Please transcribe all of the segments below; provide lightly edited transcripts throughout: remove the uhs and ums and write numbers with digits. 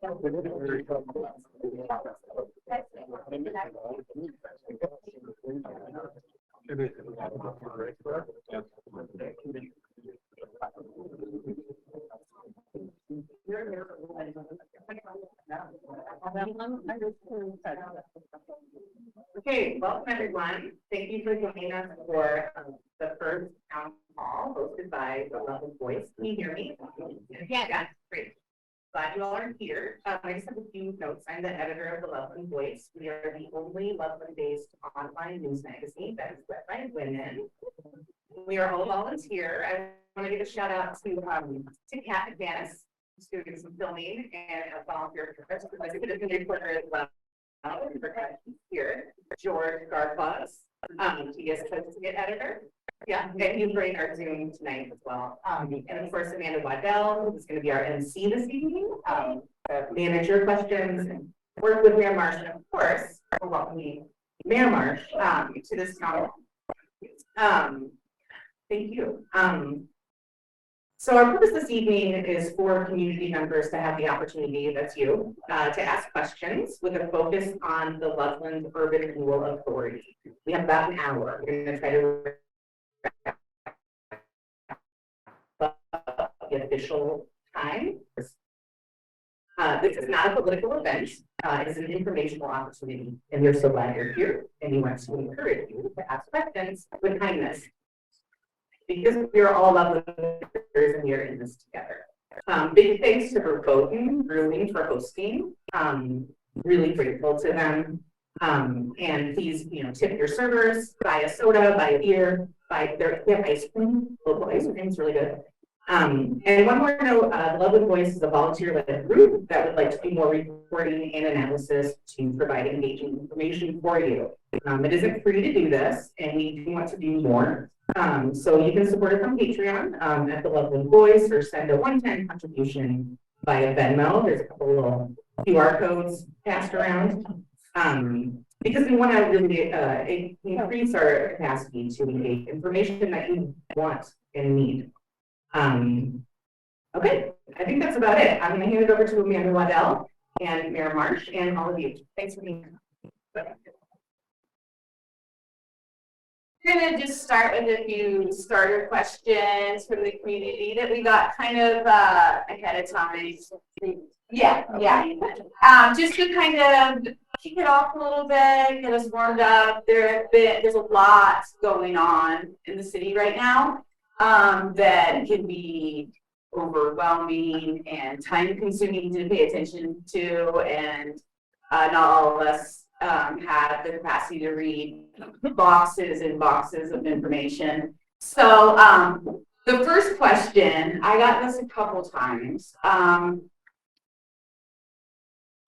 Okay, welcome everyone. Thank you for joining us for the first town hall hosted by the Loveland Voice. Can you hear me? Yeah, great. Glad you all are here. I just have a few notes. I'm the editor of the Loveland Voice. We are the only Loveland-based online news magazine that is led by women. We are all volunteer. I want to give a shout out to Kat and Janice, who's doing some filming and a volunteer for us. I think it's a reporter as well. Here, George Garclaus, he is associate editor. Yeah, and he's running our Zoom tonight as well. And of course, Amanda Waddell, who's going to be our MC this evening, manage your questions and work with Mayor Marsh, and of course, we're welcoming Mayor Marsh to this town hall. Thank you. So our purpose this evening is for community members to have the opportunity, that's you, to ask questions with a focus on the Loveland Urban Renewal Authority. We have about an hour. We're going to try to the official time. This is not a political event. It is an informational opportunity, and we're so glad you're here, and we want to encourage you to ask questions with kindness, because we are all Lovelanders and we are in this together. Big thanks to Verboten Brewing for hosting. Really grateful to them. And please, tip your servers, buy a soda, buy a beer, they have ice cream. Local ice cream is really good. And one more note, the Loveland Voice is a volunteer-led group that would like to do more reporting and analysis to provide engaging information for you. It isn't free to do this, and we do want to do more. So you can support us on Patreon at the Loveland Voice, or send a one-time contribution via Venmo. There's a couple little QR codes passed around. Because we want to really increase our capacity to engage information that you want and need. Okay, I think that's about it. I'm going to hand it over to Amanda Waddell and Mayor Marsh and all of you. Thanks for being here. We're going to just start with a few starter questions from the community that we got kind of ahead of time. Yeah. Just to kind of kick it off a little bit, get us warmed up. There's a lot going on in the city right now that can be overwhelming and time-consuming to pay attention to, and not all of us have the capacity to read boxes and boxes of information. So the first question, I got this a couple times.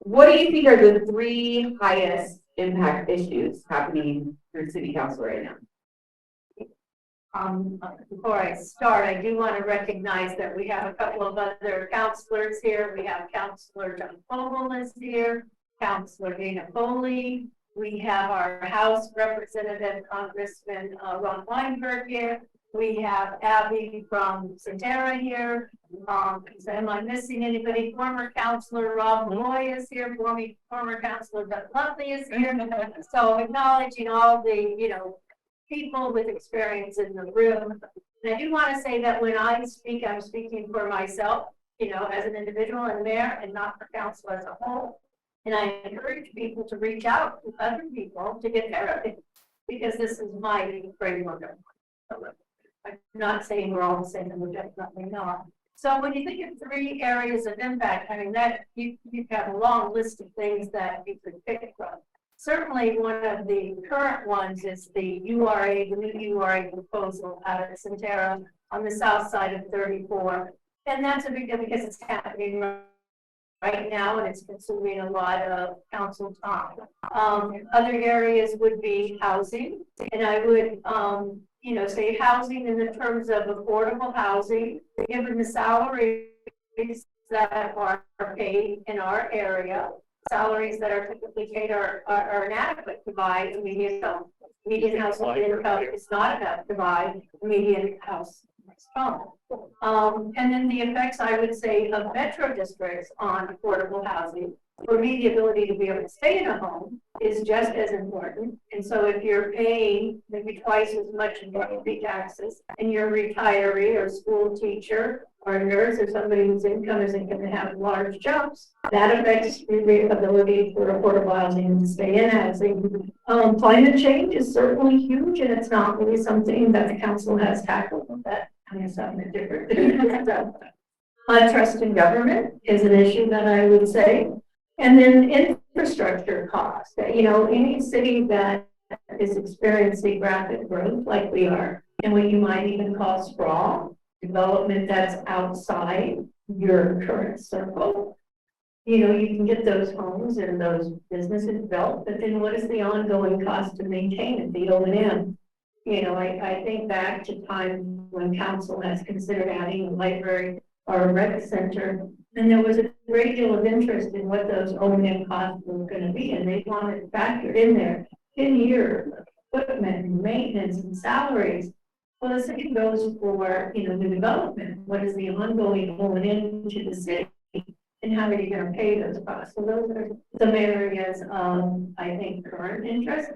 What do you think are the 3 highest impact issues happening through City Council right now? Before I start, I do want to recognize that we have a couple of other councilors here. We have Councilor John Fogel is here, Councilor Dana Foley. We have our House Representative Congressman Ron Weinberg here. We have Abby from Centerra here. Am I missing anybody? Former Councilor Rob Malloy is here. Former Councilor Doug Lovely is here. So acknowledging all the people with experience in the room. And I do want to say that when I speak, I'm speaking for myself, as an individual and mayor, and not for council as a whole. And I encourage people to reach out to other people to get therapy, because this is my framework. I'm not saying we're all the same, and we're definitely not. So when you think of 3 areas of impact, I mean, that you have a long list of things that you could pick from. Certainly one of the current ones is the new URA proposal out of Centerra on the south side of 34. And that's a big deal because it's happening right now, and it's consuming a lot of council time. Other areas would be housing, and I would say housing in the terms of affordable housing, given the salaries that are paid in our area. Salaries that are typically paid are inadequate to buy a median home. Median household income is not enough to buy a median house And then the effects, I would say, of metro districts on affordable housing. For me, the ability to be able to stay in a home is just as important. And so if you're paying maybe twice as much in property taxes and you're a retiree or school teacher or a nurse or somebody whose income isn't going to have large jumps, that affects the ability for affordable housing to stay in housing. Climate change is certainly huge, and it's not really something that the council has tackled. That kind of something different. Trust in government is an issue that I would say. And then infrastructure costs. You know, any city that is experiencing rapid growth like we are, and what you might even call sprawl, development that's outside your current circle, you know, you can get those homes and those businesses built, but then what is the ongoing cost to maintain it, the O&M? You know, I think back to times when council has considered adding a library or a rec center, and there was a great deal of interest in what those O&M costs were going to be, and they wanted factored in there 10 years of equipment and maintenance and salaries. Well, the city goes for, you know, the development. What is the ongoing O&M to the city, and how are you going to pay those costs? So those are some areas of, I think, current interest.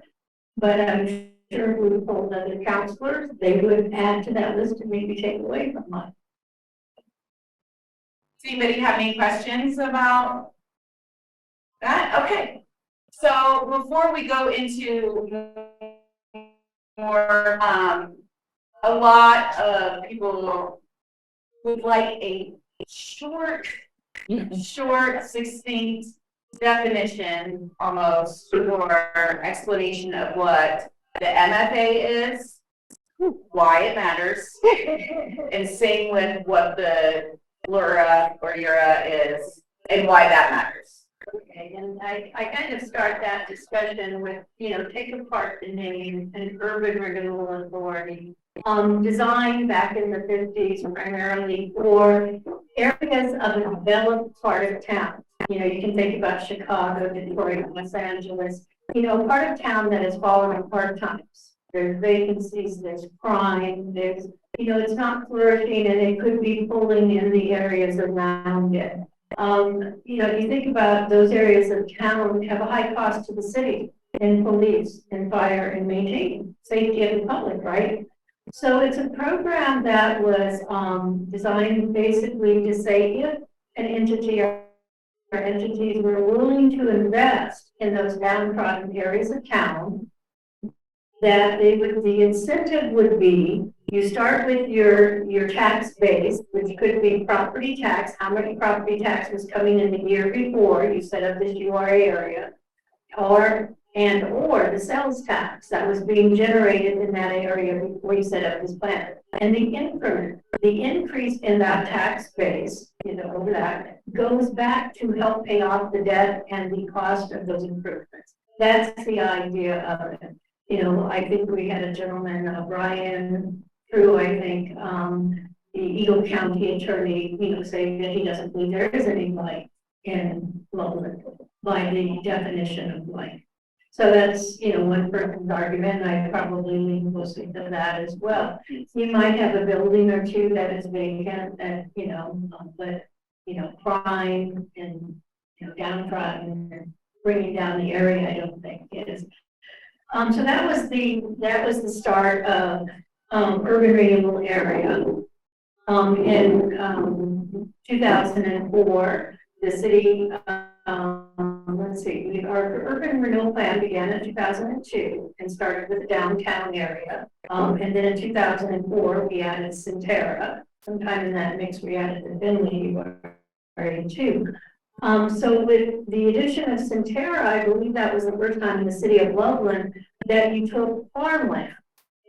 But I'm sure if we told other counselors, they would add to that list and maybe take away from mine. Does anybody have any questions about that? Okay. So before we go into more, a lot of people would like a short, succinct definition almost or explanation of what the MFA is, why it matters, and same with what the LURA or URA is and why that matters. Okay, and I kind of start that discussion with, you know, take apart the name, an Urban Renewal Authority, designed back in the 50s primarily for areas of a developed part of town. You know, you can think about Chicago, Detroit, Los Angeles, you know, part of town that has fallen apart times. There's vacancies, there's crime, there's, you know, it's not flourishing, and it could be pulling in the areas around it. You know, if you think about those areas of town have a high cost to the city in police and fire and maintaining safety of the public, right? So it's a program that was designed basically to say if an entity or entities were willing to invest in those downtrodden areas of town, that they would, the incentive would be, you start with your tax base, which could be property tax, how much property tax was coming in the year before you set up this URA area, or the sales tax that was being generated in that area before you set up this plan. And the increment, the increase in that tax base, you know, that goes back to help pay off the debt and the cost of those improvements. That's the idea of it. You know, I think we had a gentleman, Brian Drew, I think, the Eagle County attorney, you know, saying that he doesn't believe there is any blight in Loveland by the definition of blight. So that's, you know, one person's argument. I probably lean mostly to that as well. You might have a building or two that is vacant, and you know, but you know, crime and you know, downtrodden and bringing down the area, I don't think is. So that was the start of urban renewal area. In 2004, the city, let's see, our urban renewal plan began in 2002 and started with the downtown area. And then in 2004, we added Centerra. Sometime in that mix, we added the Finley area too. So with the addition of Centerra, I believe that was the first time in the city of Loveland that you took farmland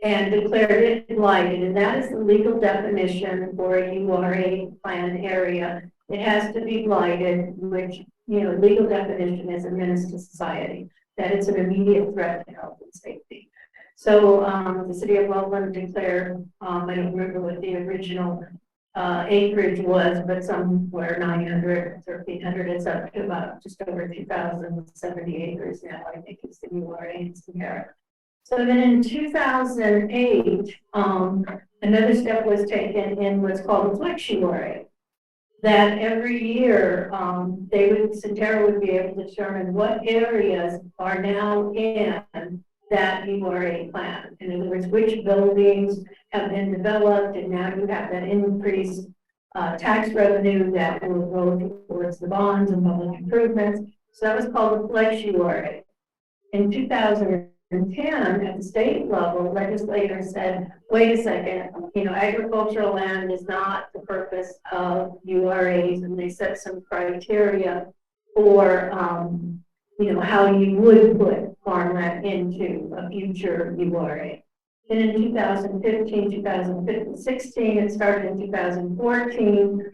and declared it blighted, and that is the legal definition for a URA plan area. It has to be blighted, which, you know, legal definition is a menace to society, that it's an immediate threat to health and safety. So the city of Loveland declared, I don't remember what the original acreage was, but somewhere 900, 1,300, it's up to about just over 2,070 acres now, I think it's the URA in Sierra. So then in 2008, an another step was taken in what's called a flexuary. That every year, Centerra would be able to determine what areas are now in that URA plan. In other words, which buildings have been developed, and now you have that increased tax revenue that will go towards the bonds and public improvements. So that was called a flexuary. In 2010, at the state level, legislators said, wait a second, agricultural land is not the purpose of URAs, and they set some criteria for, how you would put farmland into a future URA. And in 2015, 2016, it started in 2014.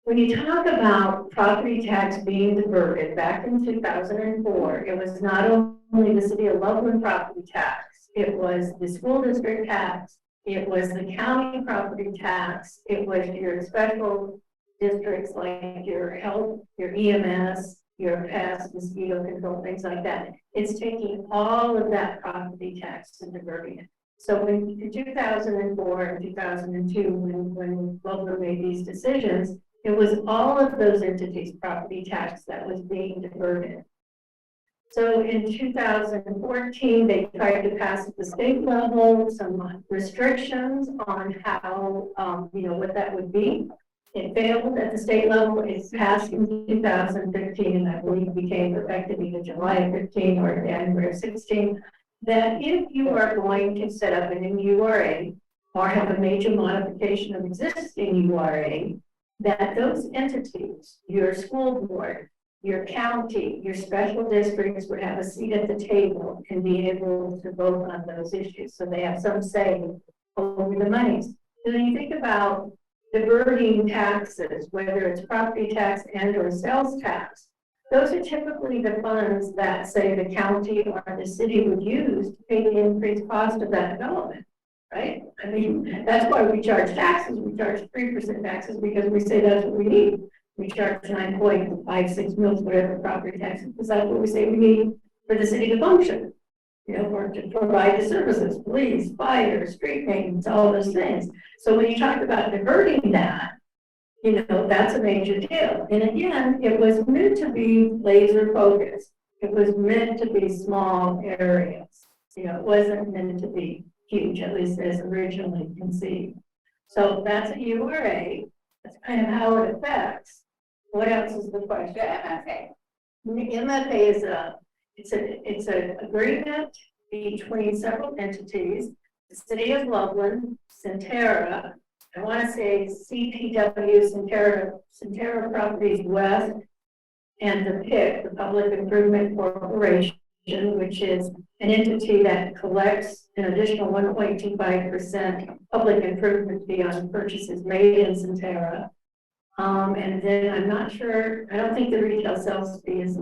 When you talk about property tax being diverted back in 2004, it was not only the city of Loveland property tax, it was the school district tax, it was the county property tax, it was your special districts like your health, your EMS, your pest, mosquito control, things like that. It's taking all of that property tax and diverting it. So in 2004 and 2002, when Loveland made these decisions, it was all of those entities' property tax that was being diverted. So in 2014, they tried to pass at the state level some restrictions on how, what that would be. It failed at the state level. It's passed in 2015, and I believe became effective either July of 15 or January of 16. That if you are going to set up a new URA or have a major modification of existing URA, that those entities, your school board, your county, your special districts would have a seat at the table and be able to vote on those issues. So they have some say over the monies. So when you think about diverting taxes, whether it's property tax and or sales tax, those are typically the funds that, say, the county or the city would use to pay the increased cost of that development, right? I mean, that's why we charge taxes. We charge 3% taxes because we say that's what we need. We charge 9.56 mils, whatever property taxes, because that's what we say we need for the city to function, or to provide the services, police, fire, street maintenance, all those things. So when you talk about diverting that, that's a major deal. And again, it was meant to be laser focused. It was meant to be small areas. It wasn't meant to be huge, at least as originally conceived. So that's a URA. That's kind of how it affects. What else is the question? MFA. The MFA is it's an agreement between several entities. The city of Loveland, Centerra, I want to say CPW, Centerra Properties West, and the PIC, the Public Improvement Corporation, which is an entity that collects an additional 1.25% public improvement fee on purchases made in Centerra. And then I'm not sure, I don't think the retail sales fee is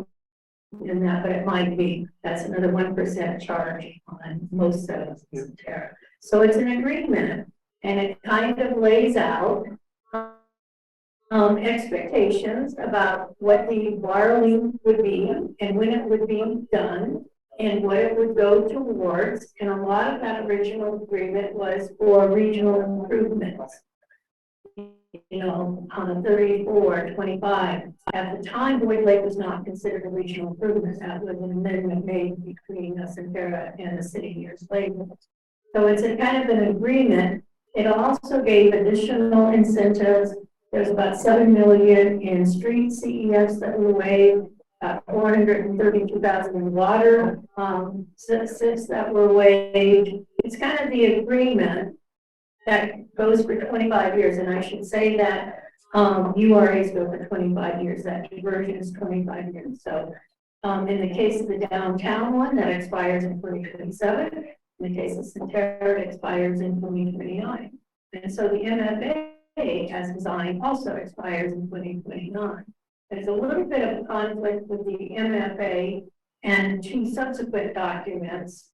in that, but it might be. That's another 1% charge on most sales in Centerra. So it's an agreement. And it kind of lays out expectations about what the borrowing would be and when it would be done and what it would go towards. And a lot of that original agreement was for regional improvements. On 34-25. At the time, Boyd Lake was not considered a regional improvement. That was an amendment made between Centerra and the city years later. So it's a kind of an agreement. It also gave additional incentives. There's about $7 million in street CEFs that were waived, 432,000 in water, 6 that were waived. It's kind of the agreement that goes for 25 years, and I should say that URAs go for 25 years. That diversion is 25 years. So in the case of the downtown one, that expires in 2027. In the case of Centerra, it expires in 2029. And so the MFA, as designed, also expires in 2029. There's a little bit of conflict with the MFA and 2 subsequent documents.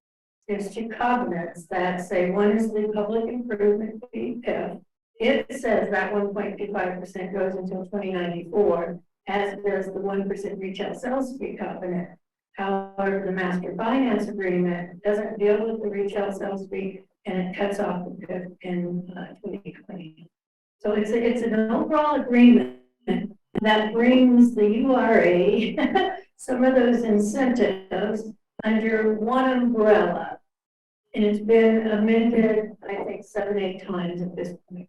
There's 2 covenants that say one is the public improvement fee. It says that 1.25% goes until 2094, as does the 1% retail sales fee covenant. However, the master finance agreement doesn't deal with the retail sales fee, and it cuts off in 2020. So it's an overall agreement that brings the URA some of those incentives under one umbrella. And it's been amended, I think, 7, 8 times at this point.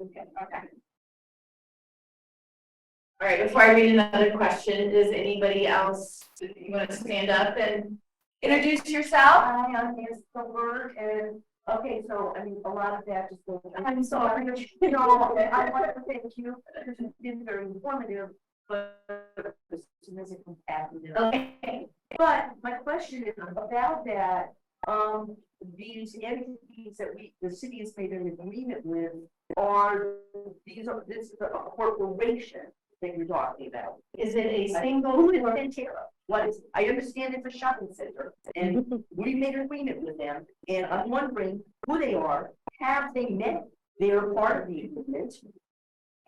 Okay. All right, before I read another question, does anybody else, you want to stand up and introduce yourself? Hi, I'm Nancy Silver, and okay, so I mean, a lot of that just goes. I'm sorry, you know, I want to thank you. It's been very informative, but okay. But my question is about that. These entities that the city has made an agreement with this is a corporation that you're talking about. Is it a Who single? is Centerra? What is, I understand it's a shopping center, and we made an agreement with them, and I'm wondering who they are, have they met, they're part of the agreement?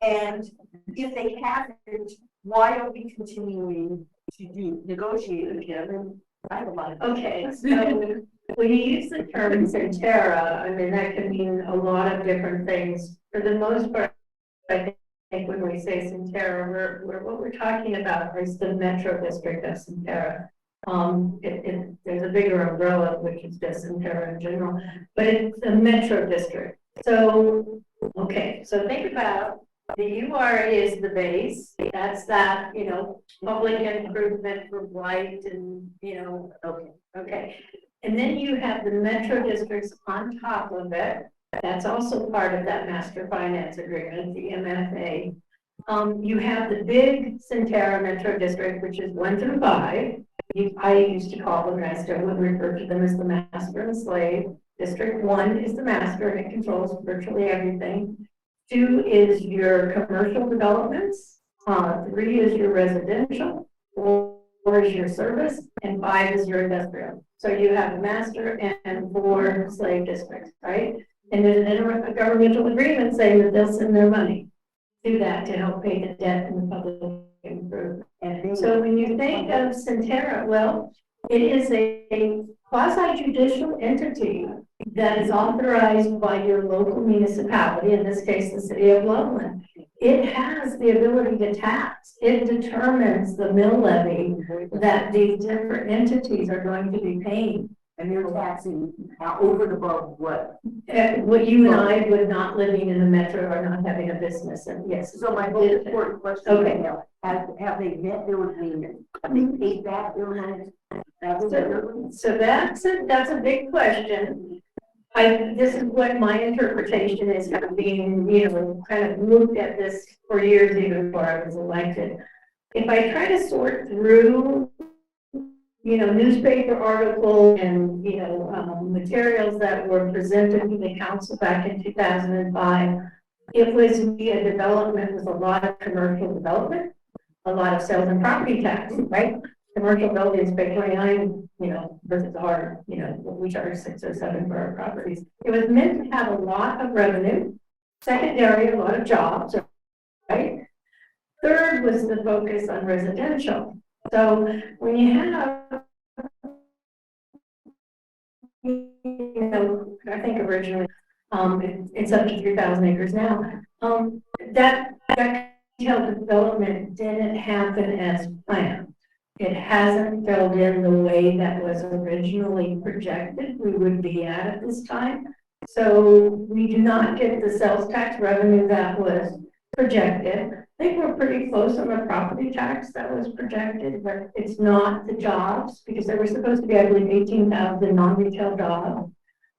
And if they haven't, why are we continuing to negotiate with them? And I have a lot of. Okay, so when you use the term Centerra, I mean, that can mean a lot of different things. For the most part, I think when we say Centerra, what we're talking about is the metro district of Centerra. There's a bigger umbrella, which is just Centerra in general, but it's the metro district. So, okay, so think about the URA is the base. That's that, you know, public improvement for blight and, you know, okay. And then you have the metro districts on top of it. That's also part of that master finance agreement, the MFA. You have the big Centerra Metro District, which is 1 through 5. I used to call them, and I still would refer to them as the master and slave. District 1 is the master, and it controls virtually everything. 2 is your commercial developments. 3 is your residential. 4 is your service, and 5 is your industrial. So you have a master and 4 slave districts, right? And there's a governmental agreement saying that they'll send their money to that to help pay the debt and the public improvement. And so when you think of Centerra, well, it is a quasi-judicial entity that is authorized by your local municipality, in this case, the city of Loveland. It has the ability to tax. It determines the mill levy that these different entities are going to be paying. And they're taxing over and above what? What you and I would not living in the metro or not having a business, and yes. So my most important question. Okay. Now, have they met their agreement? Have they paid back their loans? So that's a big question. This is what my interpretation is, being, you know, kind of looked at this for years even before I was elected. If I try to sort through, you know, newspaper articles and, you know, materials that were presented to the council back in 2005, it was a development with a lot of commercial development, a lot of sales and property tax, right? Commercial buildings pay 29, you know, versus our, you know, we charge 6 or 7 for our properties. It was meant to have a lot of revenue, secondary, a lot of jobs, right? Third was the focus on residential. So when you have, you know, I think originally, it's up to 3,000 acres now. That detailed development didn't happen as planned. It hasn't filled in the way that was originally projected we would be at this time. So we do not get the sales tax revenue that was projected. I think we're pretty close on the property tax that was projected, but it's not the jobs, because there were supposed to be, I believe, 18,000 non-retail jobs.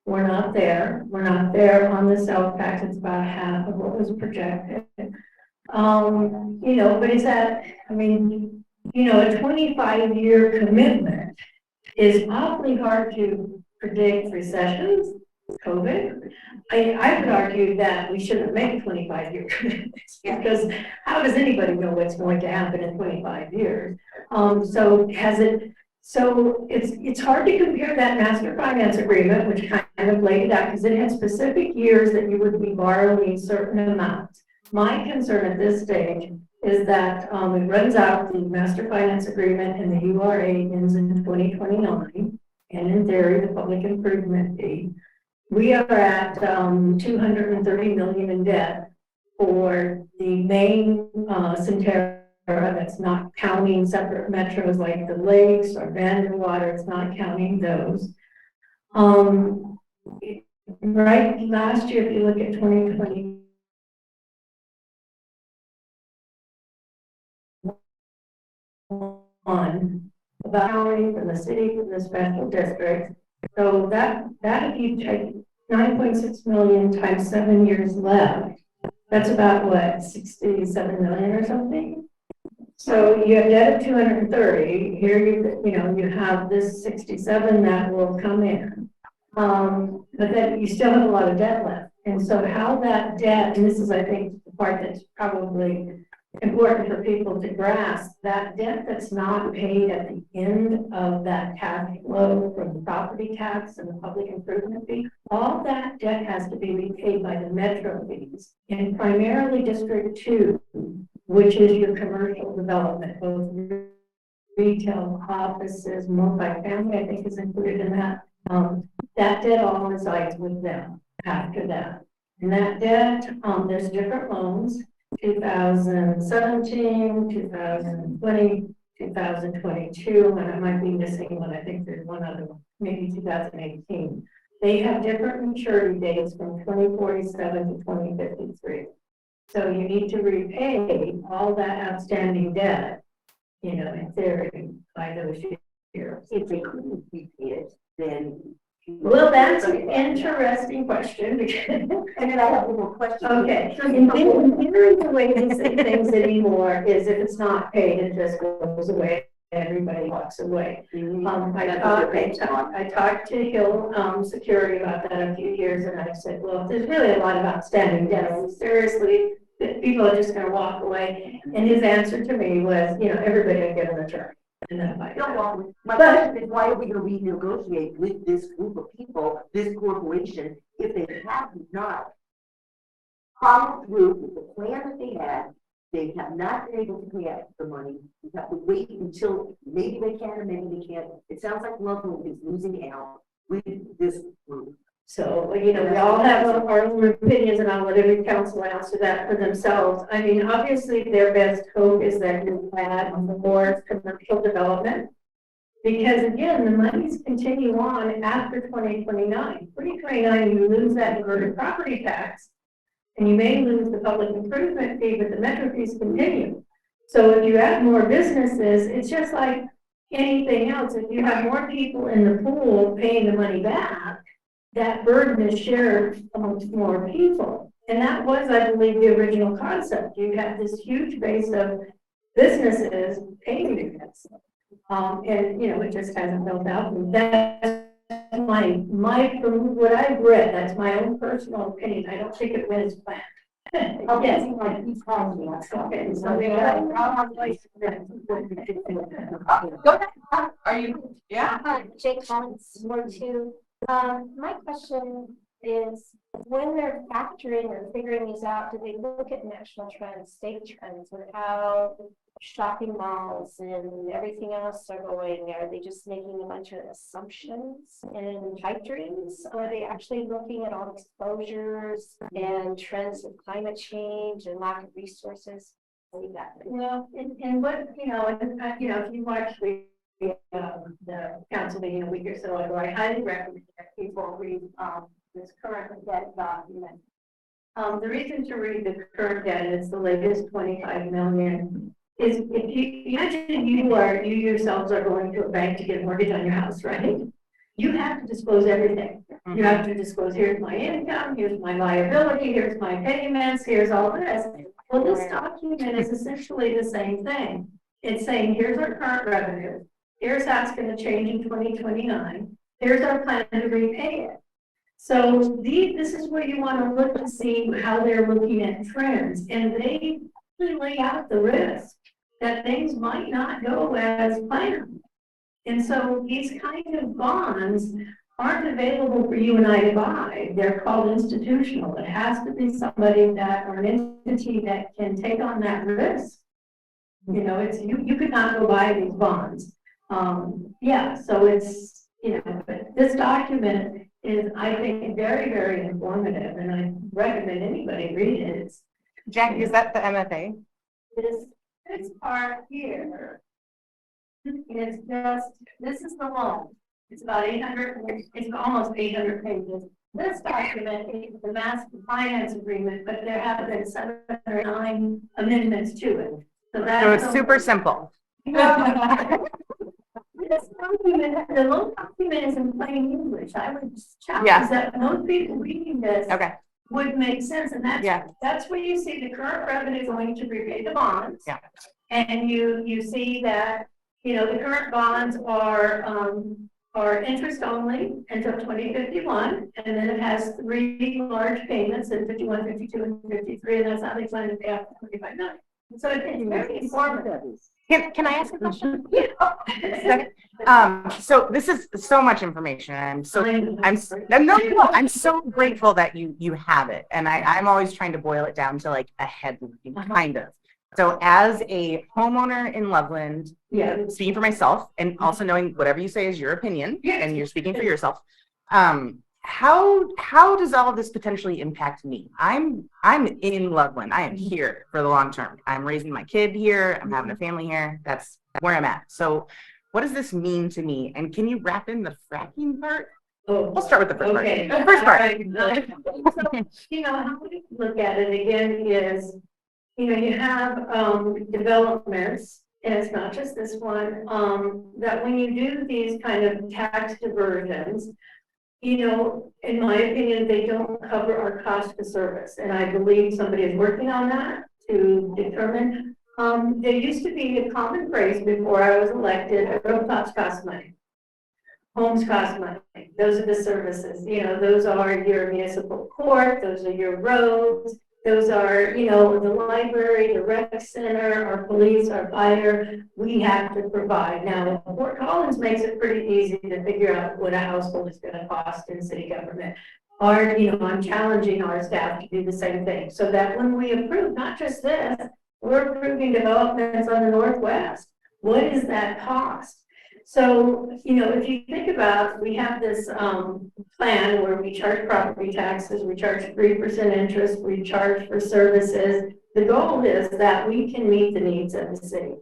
We're not there. We're not there on the sales tax. It's about half of what was projected. You know, but is that, I mean, you know, a 25-year commitment is awfully hard to predict recessions, COVID. I would argue that we shouldn't make 25-year commitments, because how does anybody know what's going to happen in 25 years? So it's hard to compare that master finance agreement, which kind of laid it out, because it had specific years that you would be borrowing certain amounts. My concern at this stage is that it runs out, the master finance agreement and the URA ends in 2029. and in theory, the public improvement fee. We are at 230 million in debt for the main Centerra. That's not counting separate metros like the lakes or Vanderwater. It's not counting those. Right, last year, if you look at 2020. On about county from the city from the special district. So that if you take 9.6 million times 7 years left, that's about what, 67 million or something. So you have debt of 230. Here you have this 67 that will come in. But then you still have a lot of debt left. And so how that debt, and this is I think the part that's probably important for people to grasp, that debt that's not paid at the end of that cash flow from the property tax and the public improvement fee, all that debt has to be repaid by the metro fees, and primarily District 2, which is your commercial development, both retail, offices, multifamily, I think is included in that. That debt all resides with them after that. And that debt, there's different loans. 2017, 2020, 2022, and I might be missing one. I think there's one other one, maybe 2018. They have different maturity dates from 2047 to 2053. So you need to repay all that outstanding debt, in theory, by those years. If they couldn't repay it, then. Well, that's an interesting question. And then I have one more question. Okay, in theory, the way they say things anymore is if it's not paid, it just goes away, everybody walks away. I talked to Hill Security about that a few years, and I said, well, there's really a lot of outstanding debt. Seriously, people are just going to walk away. And his answer to me was, everybody will get an attorney. And then my question is, why are we going to renegotiate with this group of people, this corporation, if they have not followed through with the plan that they had? They have not been able to pay out the money. We have to wait until maybe they can or maybe they can't. It sounds like Loveland is losing out with this group. So, we all have our own opinions, and I'll let every council answer that for themselves. I mean, obviously, their best hope is that you add more commercial development. Because again, the monies continue on after 2029. 2029, you lose that diverted property tax, and you may lose the public improvement fee, but the metro fees continue. So if you add more businesses, it's just like anything else. If you have more people in the pool paying the money back, that burden is shared amongst more people. And that was, I believe, the original concept. You have this huge base of businesses paying this. And, it just hasn't built out. And that's from what I've read, that's my own personal opinion. I don't think it went as planned. Yes. Okay. Are you? Yeah. Jake Collins, Ward 2. My question is, when they're factoring or figuring these out, do they look at national trends, state trends, and how shopping malls and everything else are going? Are they just making a bunch of assumptions and pipe dreams? Or are they actually looking at all exposures and trends of climate change and lack of resources? Well, and what, if you watch the council meeting a week or so ago, I highly recommend that people read this current debt document. The reason to read the current debt, it's the latest 25 million, is if you imagine you yourselves are going to a bank to get a mortgage on your house, right? You have to disclose everything. You have to disclose, here's my income, here's my liability, here's my payments, here's all this. Well, this document is essentially the same thing. It's saying, here's our current revenue. Here's how it's going to change in 2029. Here's our plan to repay it. So this is where you want to look to see how they're looking at trends. And they really lay out the risk that things might not go as planned. And so these kind of bonds aren't available for you and I to buy. They're called institutional. It has to be somebody that, or an entity that can take on that risk. You could not go buy these bonds. So you know, but this document is, I think, very, very informative, and I recommend anybody read it. It's Jackie, is that the MFA? this part here is just, this is the loan. It's about 800, it's almost 800 pages. This document is the master finance agreement, but there have been 7 or 9 amendments to it. So that's. So it's super simple. This document, the loan document is in plain English. I would challenge that most people reading this Okay. would make sense, and that's where you see the current revenue going to repay the bonds. Yeah. And you see that, you know, the current bonds are interest only until 2051, and then it has 3 large payments in 51, 52, and 53, and that's how they plan to pay off the 25/9. So it's very informative. Can I ask a question? So this is so much information, and I'm so grateful that you have it, and I'm always trying to boil it down to like a headline, kind of. So as a homeowner in Loveland, speaking for myself, and also knowing whatever you say is your opinion, and you're speaking for yourself, how does all of this potentially impact me? I'm in Loveland. I am here for the long term. I'm raising my kid here. I'm having a family here. That's where I'm at. So what does this mean to me? And can you wrap in the fracking part? We'll start with the first part. The first part. So, you know, how we look at it again is, you know, you have developments, and it's not just this one, that when you do these kind of tax diversions, you know, in my opinion, they don't cover our cost of service. And I believe somebody is working on that to determine. There used to be a common phrase before I was elected, rooftops cost money. Homes cost money. Those are the services. You know, those are your municipal court, those are your roads, those are, you know, the library, the rec center, our police, our fire, we have to provide. Now, Fort Collins makes it pretty easy to figure out what a household is going to cost in city government. Or, you know, I'm challenging our staff to do the same thing, so that when we approve, not just this, we're approving developments on the Northwest. What is that cost? So, you know, if you think about, we have this plan where we charge property taxes, we charge 3% interest, we charge for services. The goal is that we can meet the needs of the city.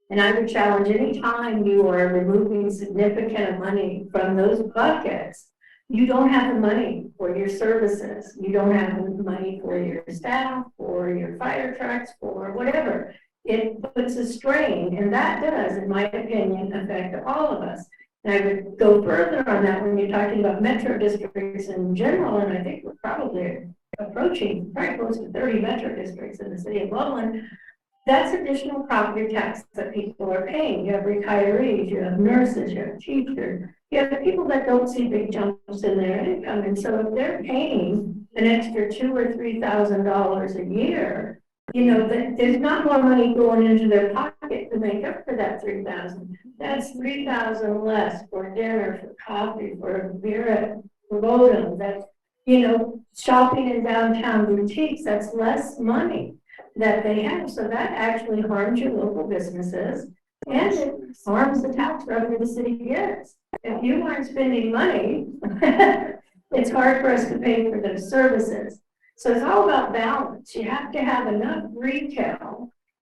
And I would challenge any time you are removing significant money from those buckets, you don't have the money for your services. You don't have the money for your staff, for your fire trucks, for whatever. It puts a strain, and that does, in my opinion, affect all of us. And I would go further on that when you're talking about metro districts in general, and I think we're probably approaching very close to 30 metro districts in the city of Loveland. That's additional property tax that people are paying. You have retirees, you have nurses, you have teachers, you have people that don't see big jumps in their income. And so if they're paying an extra $2,000 or $3,000 a year, you know, there's not more money going into their pocket to make up for that $3,000. That's $3,000 less for dinner, for coffee, for beer at Verboten. That's, you know, shopping in downtown boutiques. That's less money that they have. So that actually harms your local businesses, and it harms the tax revenue the city gets. If you aren't spending money, it's hard for us to pay for those services. So it's all about balance. You have to have enough retail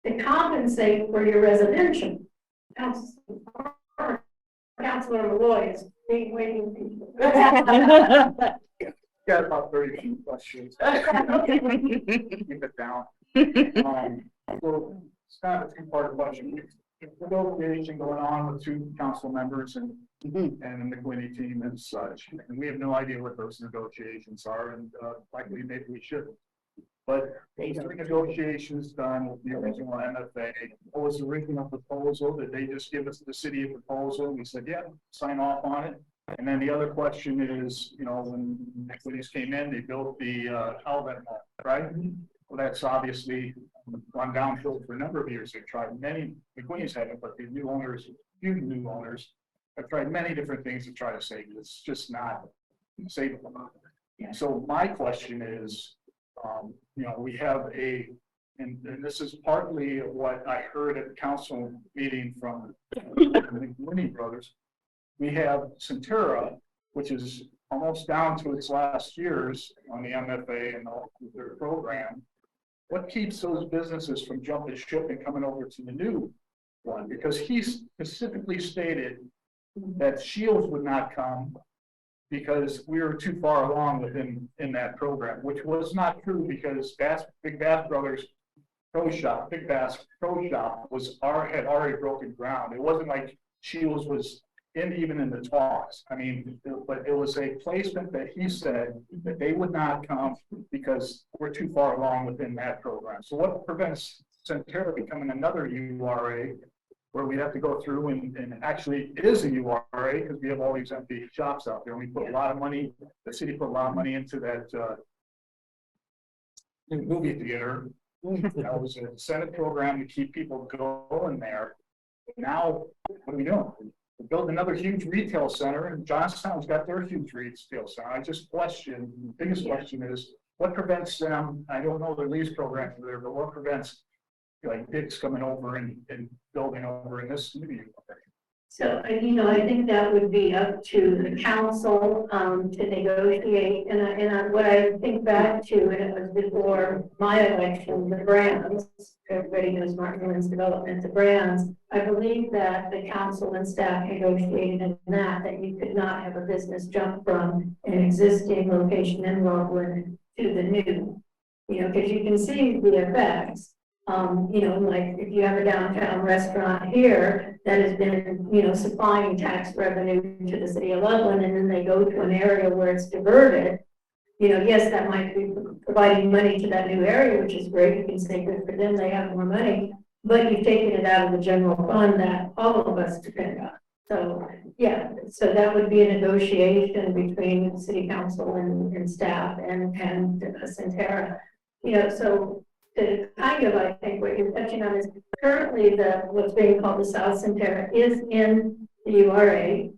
to compensate for your residential. Councilor Malloy is waiting. Got about 30 questions. Keep it down. So it's kind of a two-part question. Negotiation going on with 2 council members and the committee team and such. And we have no idea what those negotiations are, and likely maybe we should. But those 3 negotiations done with the original MFA. What was the original proposal? Did they just give us the city a proposal? We said, yeah, sign off on it. And then the other question is, you know, when equities came in, they built the outlet mall, right? Well, that's obviously gone downhill for a number of years. They've tried many, the Queens haven't, but the new owners, few new owners, have tried many different things to try to save it. It's just not savable. Yeah. So my question is, you know, we have and this is partly what I heard at the council meeting from the Winnie brothers. we have Centerra, which is almost down to its last years on the MFA and their program. What keeps those businesses from jumping ship and coming over to the new one? Because he specifically stated that Shields would not come because we were too far along within that program, which was not true because Big Bass Brothers Big Bass Pro Shop had already broken ground. It wasn't like Shields was even in the talks. I mean, but it was a placement that he said that they would not come because we're too far along within that program. So what prevents Centerra becoming another URA where we have to go through and actually it is a URA because we have all these empty shops out there. And we put a lot of money, the city put a lot of money into that movie theater. That was a Senate program to keep people going there. Now, what are we doing? We built another huge retail center, and Johnstown's got their huge retail center. I just question, the biggest question is, what prevents them, I don't know the lease program there, but what prevents like Dick's coming over and building over in this city? So, I think that would be up to the council, to negotiate, and what I think back to, and it was before my election, the brands, everybody knows Martin Lynn's development, the brands, I believe that the council and staff negotiated in that you could not have a business jump from an existing location in Loveland to the new, because you can see the effects. Like if you have a downtown restaurant here that has been, supplying tax revenue to the city of Loveland, and then they go to an area where it's diverted, yes, that might be providing money to that new area, which is great. You can say good for them, they have more money, but you've taken it out of the general fund that all of us depend on. So, yeah, so that would be a negotiation between city council and staff and Centerra, so to kind of, I think what you're touching on is currently what's being called the South Centerra is in the URA.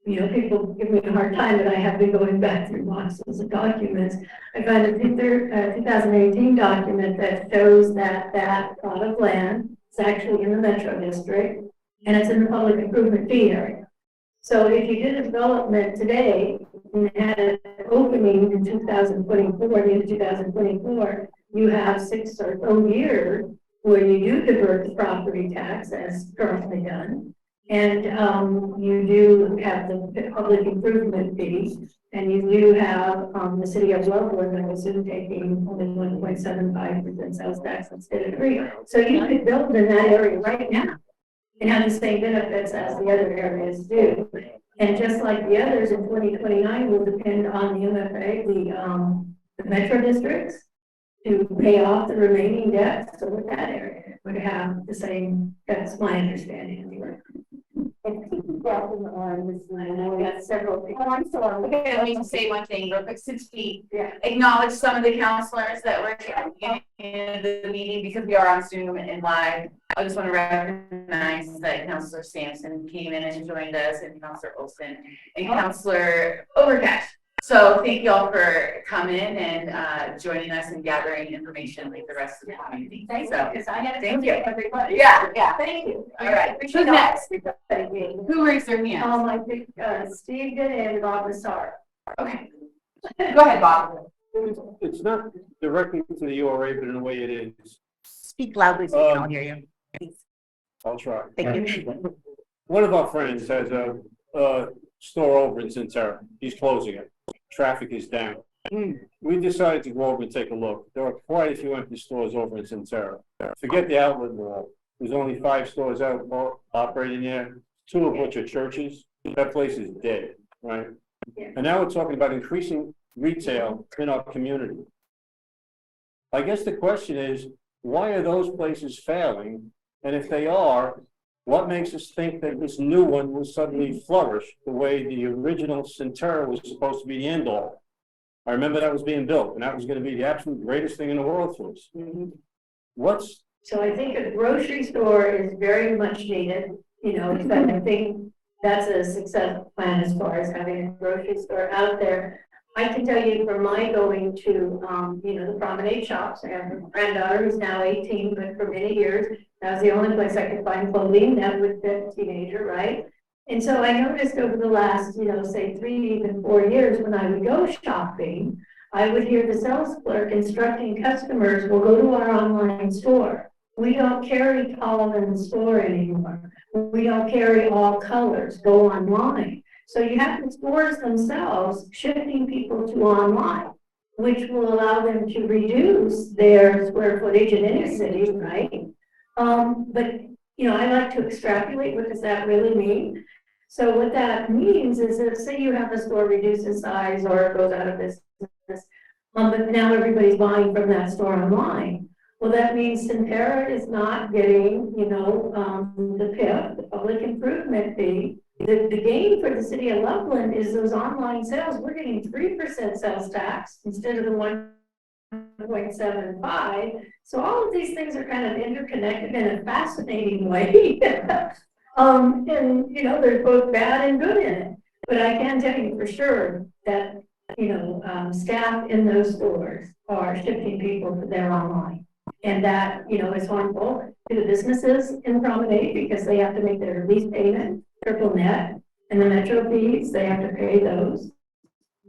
People give me a hard time, but I have been going back through boxes of documents. I found a 2018 document that shows that plot of land is actually in the Metro District, and it's in the public improvement fee area. So if you did a development today and had an opening in 2024, the end of 2024, you have 6 or so years where you do divert the property tax as currently done. And you do have the public improvement fee, and you do have the city of Loveland, I assume, taking only 1.75% sales tax instead of 3%. So you could build in that area right now and have the same benefits as the other areas do. And just like the others in 2029 will depend on the MFA, the metro districts, to pay off the remaining debt. So with that area would have the same, that's my understanding anyway. And piggybacking on this, I know we got several people. Oh, I'm sorry. Okay, let me just say one thing real quick, since we acknowledge some of the counselors that were in the meeting, because we are on Zoom and live, I just want to recognize that Councilor Sampson came in and joined us, and Councilor Olson, and Councilor Overcash. So thank you all for coming and joining us and gathering information like the rest of the community. Thank you. Thank you, everybody. Yeah. Thank you. All right. Who's next? Who raised their hand? I think Steve did and Bob Nassar. Okay. Go ahead, Bob. It's not directly to the URA, but in a way it is. Speak loudly so we can all hear you. Please. I'll try. Thank you. One of our friends has a store over in Centerra. He's closing it. Traffic is down. We decided to go over and take a look. There are quite a few empty stores over in Centerra. Forget the outlet mall. There's only 5 stores out operating there, 2 of which are churches. That place is dead, right? Yeah. And now we're talking about increasing retail in our community. I guess the question is, why are those places failing? And if they are, what makes us think that this new one will suddenly flourish the way the original Centerra was supposed to be the end all? I remember that was being built, and that was going to be the absolute greatest thing in the world for us. So I think a grocery store is very much needed, but I think that's a success plan as far as having a grocery store out there. I can tell you from my going to, the promenade shops, I have a granddaughter who's now 18, but for many years, that was the only place I could find clothing that would fit a teenager, right? And so I noticed over the last, say 3, even 4 years, when I would go shopping, I would hear the sales clerk instructing customers, well, go to our online store. We don't carry color in the store anymore. We don't carry all colors, go online. So you have the stores themselves shifting people to online, which will allow them to reduce their square footage in any city, right? But, I like to extrapolate, what does that really mean? So what that means is that, say you have a store reduces size or goes out of business, but now everybody's buying from that store online. Well, that means Centerra is not getting, the PIP, the public improvement fee. The gain for the city of Loveland is those online sales. We're getting 3% sales tax instead of the 1.75. So all of these things are kind of interconnected in a fascinating way. And, there's both bad and good in it. But I can tell you for sure that, staff in those stores are shifting people to their online. And that, is harmful to the businesses in Promenade because they have to make their lease payment, triple net, and the metro fees, they have to pay those.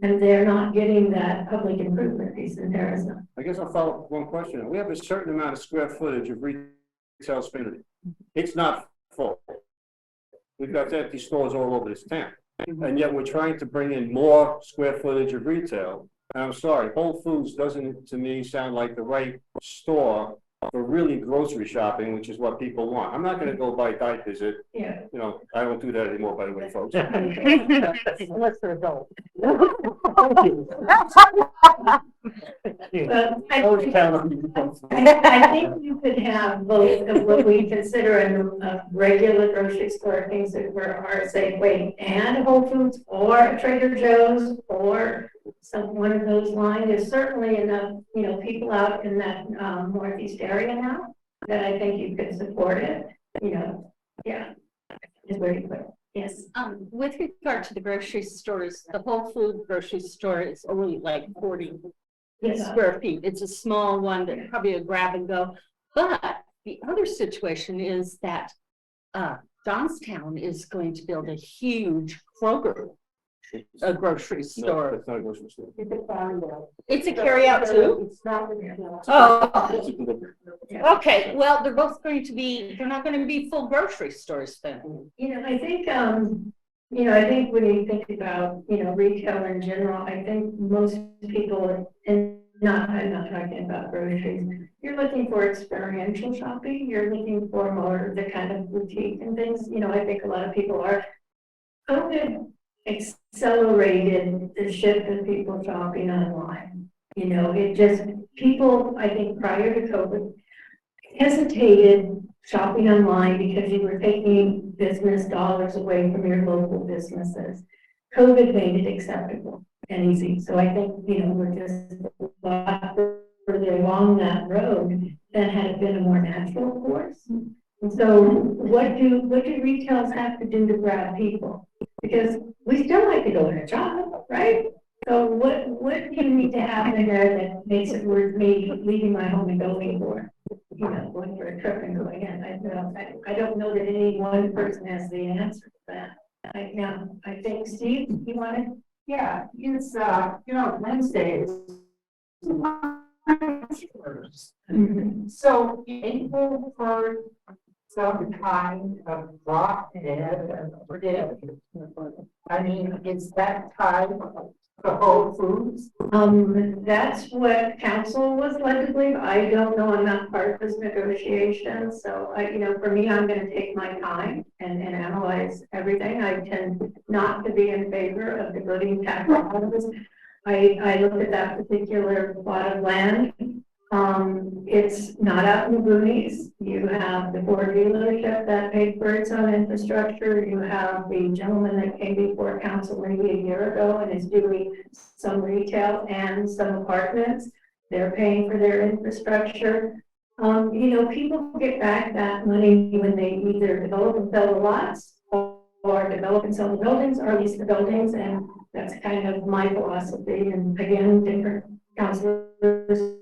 And they're not getting that public improvement piece in Arizona. I guess I'll follow up with one question. We have a certain amount of square footage of retail space. It's not full. We've got empty stores all over this town. And yet we're trying to bring in more square footage of retail. And I'm sorry, Whole Foods doesn't, to me, sound like the right store for really grocery shopping, which is what people want. I'm not gonna go buy diapers at, Yeah. I don't do that anymore, by the way, folks. Unless they're adult. Well, Always count on you. I think you could have both of what we consider a regular grocery store, things that are Safeway and Whole Foods or Trader Joe's or one of those lines. There's certainly enough, people out in that northeast area now that I think you could support it. Yeah, it's very clear. Yes. With regard to the grocery stores, the Whole Food grocery store is only like 40 square feet. It's a small one that probably a grab and go. But the other situation is that Johnstown is going to build a huge Kroger, a grocery store. No, it's not a grocery store. It's a carry out too? It's not. Oh, okay. Well, they're both going to be, they're not going to be full grocery stores then. I think, I think when you think about, retail in general, I think most people, and I'm not talking about groceries, you're looking for experiential shopping, you're looking for more the kind of boutique and things, I think a lot of people are. COVID accelerated the shift of people shopping online. People, I think prior to COVID, hesitated shopping online because you were taking business dollars away from your local businesses. COVID made it acceptable and easy. So I think, we're just a lot further along that road than had it been a more natural course. And so what do retailers have to do to grab people? Because we still like to go in a job, right? So what do you need to happen there that makes it worth me leaving my home and going for, going for a trip and going in? I don't know that any one person has the answer to that. I think, Steve, you want to? Yeah, it's, Wednesday is. So people heard some kind of drop dead. I mean, is that tied to Whole Foods? That's what council was led to believe. I don't know. I'm not part of this negotiation. So for me, I'm going to take my time and analyze everything. I tend not to be in favor of devoting tax dollars. I looked at that particular plot of land. It's not out in the boonies. You have the Ford dealership that paid for its own infrastructure. You have the gentleman that came before council maybe a year ago and is doing some retail and some apartments. They're paying for their infrastructure. People get back that money when they either develop and sell the lots or develop and sell the buildings or lease the buildings. And that's kind of my philosophy. And again, different councilors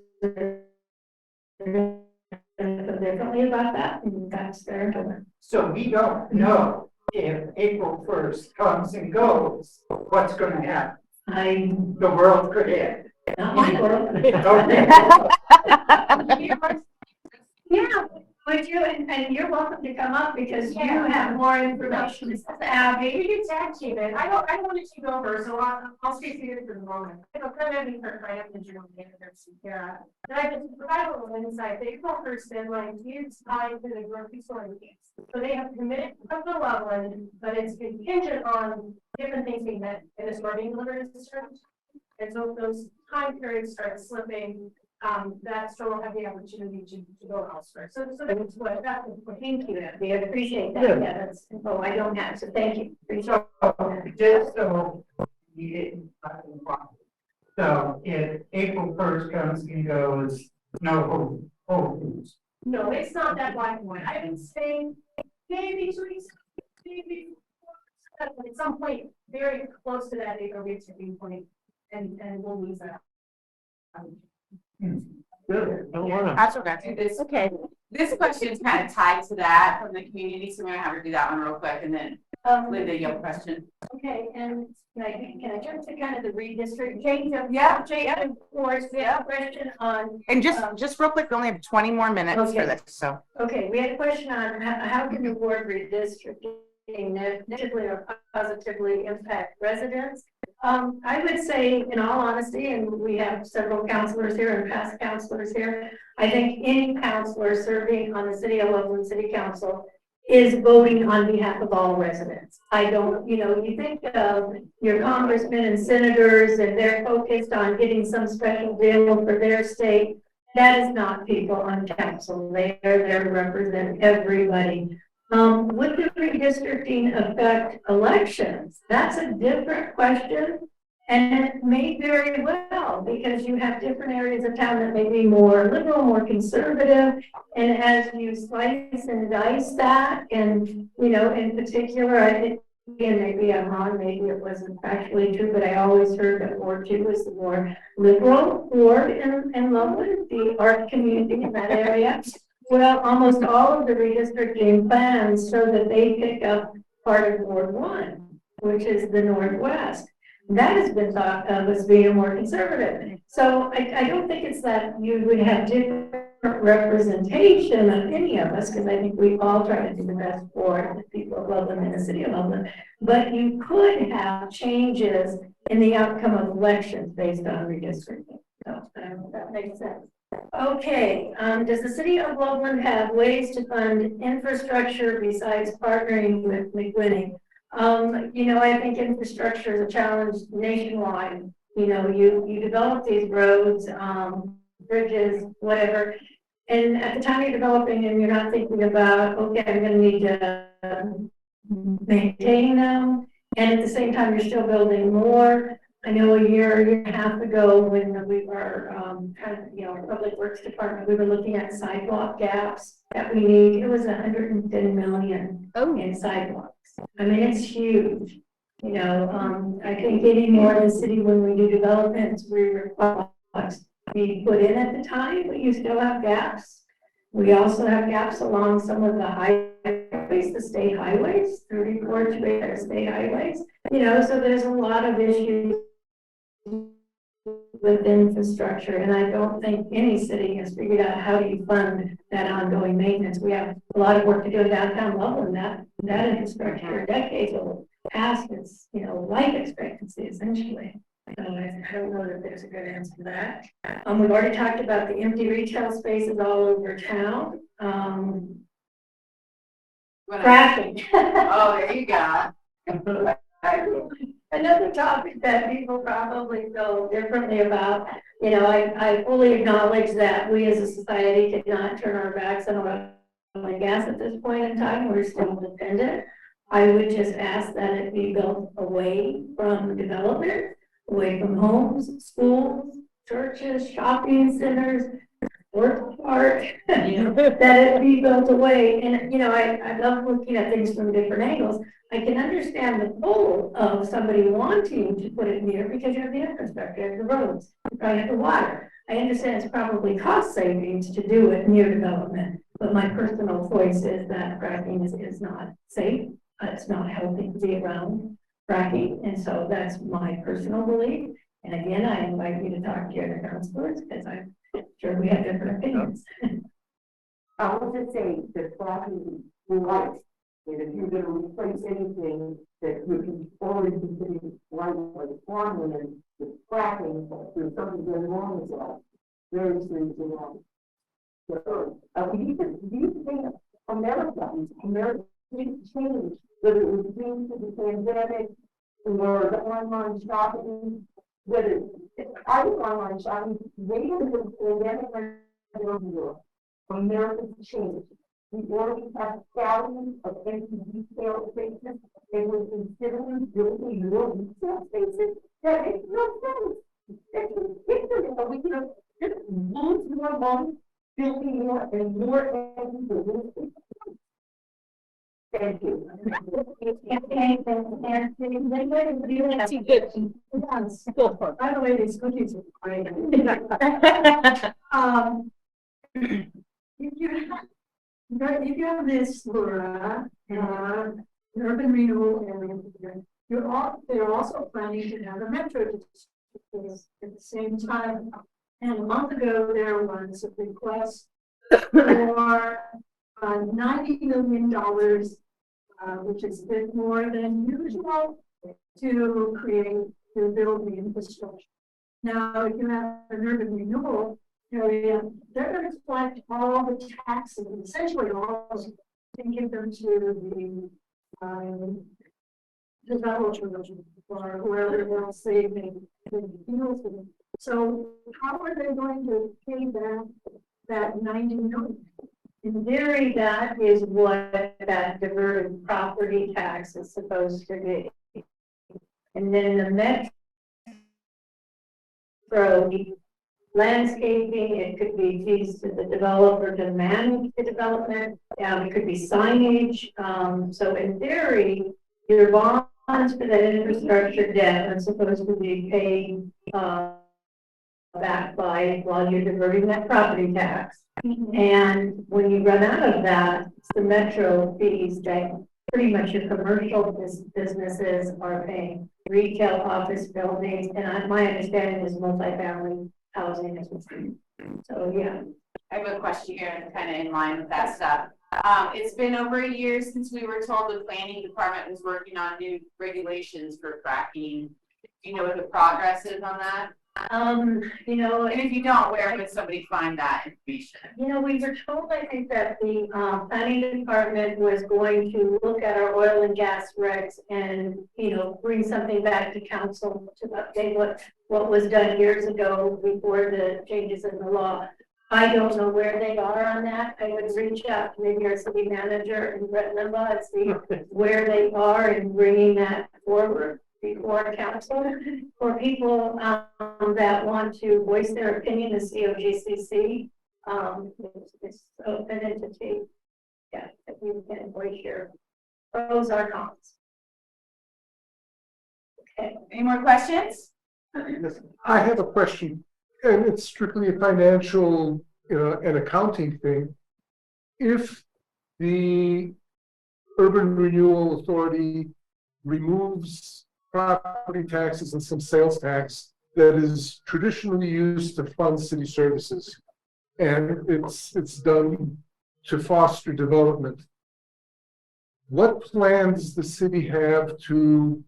differently about that, and that's their opinion. So we don't know if April 1st comes and goes, what's gonna happen? I, The world could end. not my world. Okay. Yeah, would you, and you're welcome to come up because you have more information. Maybe it's actually, but I wanted to go over, so I'll stay here for the moment. I don't have any for my journal university, yeah. And I just provide a little insight. They call her spend like huge time to the grocery store meetings. So they have committed to come to Loveland, but it's contingent on different things being met in the store being delivered to the store. And so if those time periods start slipping, that store will have the opportunity to go elsewhere. So that's what, that's the point. Thank you, we appreciate that. Yeah, that's, oh, I don't have, so thank you. So, just so you didn't. So if April 1st comes and goes, no Whole Foods. No, it's not that black and white. I've been saying maybe 2 weeks, maybe at some point very close to that, they go reach a tipping point and we'll lose that. Good, don't wanna. That's okay. Okay, This question is kind of tied to that from the community, so we're gonna have her do that one real quick, and then Linda, you have a question. Okay, and can I jump to kind of the redistrict change of? Yeah. Change of course, we have a question on. And just real quick, we only have 20 more minutes Okay. for this, so. Okay, we had a question on how can the board redistricting negatively or positively impact residents? I would say, in all honesty, and we have several counselors here and past counselors here, I think any counselor serving on the City of Loveland City Council is voting on behalf of all residents. I don't, you think of your congressmen and senators and they're focused on getting some special deal for their state. That is not people on council. They are there to represent everybody. Would the redistricting affect elections? That's a different question. And it may very well, because you have different areas of town that may be more liberal, more conservative. And as you slice and dice that, and, in particular, I think, and maybe I'm wrong, maybe it wasn't factually true, but I always heard that Ward 2 was the more liberal ward in Loveland, the art community in that area. Well, almost all of the redistricting plans show that they pick up part of Ward 1, which is the Northwest. That has been thought of as being more conservative. So I don't think it's that you would have different representation of any of us, because I think we all try to do the best for the people of Loveland and the City of Loveland. But you could have changes in the outcome of elections based on redistricting. So I don't know if that makes sense. Okay, does the City of Loveland have ways to fund infrastructure besides partnering with McWinney? I think infrastructure is a challenge nationwide. You develop these roads, bridges, whatever. And at the time you're developing them, you're not thinking about, okay, I'm going to need to maintain them. And at the same time, you're still building more. I know a year and a half ago when we were our Public Works Department, we were looking at sidewalk gaps that we need. It was 110 million in sidewalks. I mean, it's huge. I think any more in the city when we do developments, we require be put in at the time, but you still have gaps. We also have gaps along some of the highways, the state highways, 34 state highways. So there's a lot of issues with infrastructure, and I don't think any city has figured out how do you fund that ongoing maintenance. We have a lot of work to do in downtown Loveland. That infrastructure, decades old, past its life expectancy essentially. So I don't know that there's a good answer to that. We've already talked about the empty retail spaces all over town. Fracking. Oh, there you go. Another topic that people probably feel differently about. I fully acknowledge that we as a society cannot turn our backs on oil and gas at this point in time. We're still dependent. I would just ask that it be built away from development, away from homes, schools, churches, shopping centers, work park, that it be built away. And, I love looking at things from different angles. I can understand the pull of somebody wanting to put it near because you have the infrastructure, you have the roads, you probably have the water. I understand it's probably cost savings to do it near development, but my personal choice is that fracking is not safe. it's not healthy to be around fracking, and so that's my personal belief. And again, I invite you to talk to your councilors, because I'm sure we have different opinions. I want to say that fracking will right, and if you're gonna replace anything that would be already considered right, like farmland, with fracking, there's something going wrong with that. Very seriously wrong. So, we need to think America needs to change, whether it was due to the pandemic or the online shopping, whether I was online shopping, maybe the pandemic America's changed. We already have thousands of empty retail spaces, and we're considering building more retail spaces that makes no sense. It's ridiculous, but we can just lose more money, building more and more empty buildings. Thank you. That's good. Go for it. By the way, these cookies are great. If you have this Laura, urban renewal area, they're also planning to have a metro district at the same time. And a month ago, there was a request for $90 million, which is a bit more than usual, to build the infrastructure. Now, if you have an urban renewal area, they're going to collect all the taxes, essentially all, and give them to the developers or whoever will save the deals with them. So how are they going to pay that 90 million? In theory, that is what that diverted property tax is supposed to be. And then the metro landscaping, it could be fees to the developer to manage the development. It could be signage. So in theory, your bonds for that infrastructure debt are supposed to be paid back by while you're diverting that property tax. And when you run out of that, it's the metro fees that pretty much your commercial businesses are paying, retail, office buildings, and my understanding is multifamily housing as well. So yeah. I have a question here that's kind of in line with that stuff. It's been over a year since we were told the planning department was working on new regulations for fracking. Do you know what the progress is on that? You know, And if you don't, where would somebody find that information? you know, we were told, I think, that the planning department was going to look at our oil and gas regs and, you know, bring something back to council to update what was done years ago before the changes in the law. I don't know where they are on that. I would reach out to maybe our city manager and Brett Limbaugh and see where they are in bringing that forward before council. For people that want to voice their opinion, the COGCC, it's open entity. Yeah, if you can voice your pros or cons. Okay. Any more questions? I have a question, and it's strictly a financial, and accounting thing. If the Urban Renewal Authority removes property taxes and some sales tax that is traditionally used to fund city services, and it's done to foster development, what plans does the city have to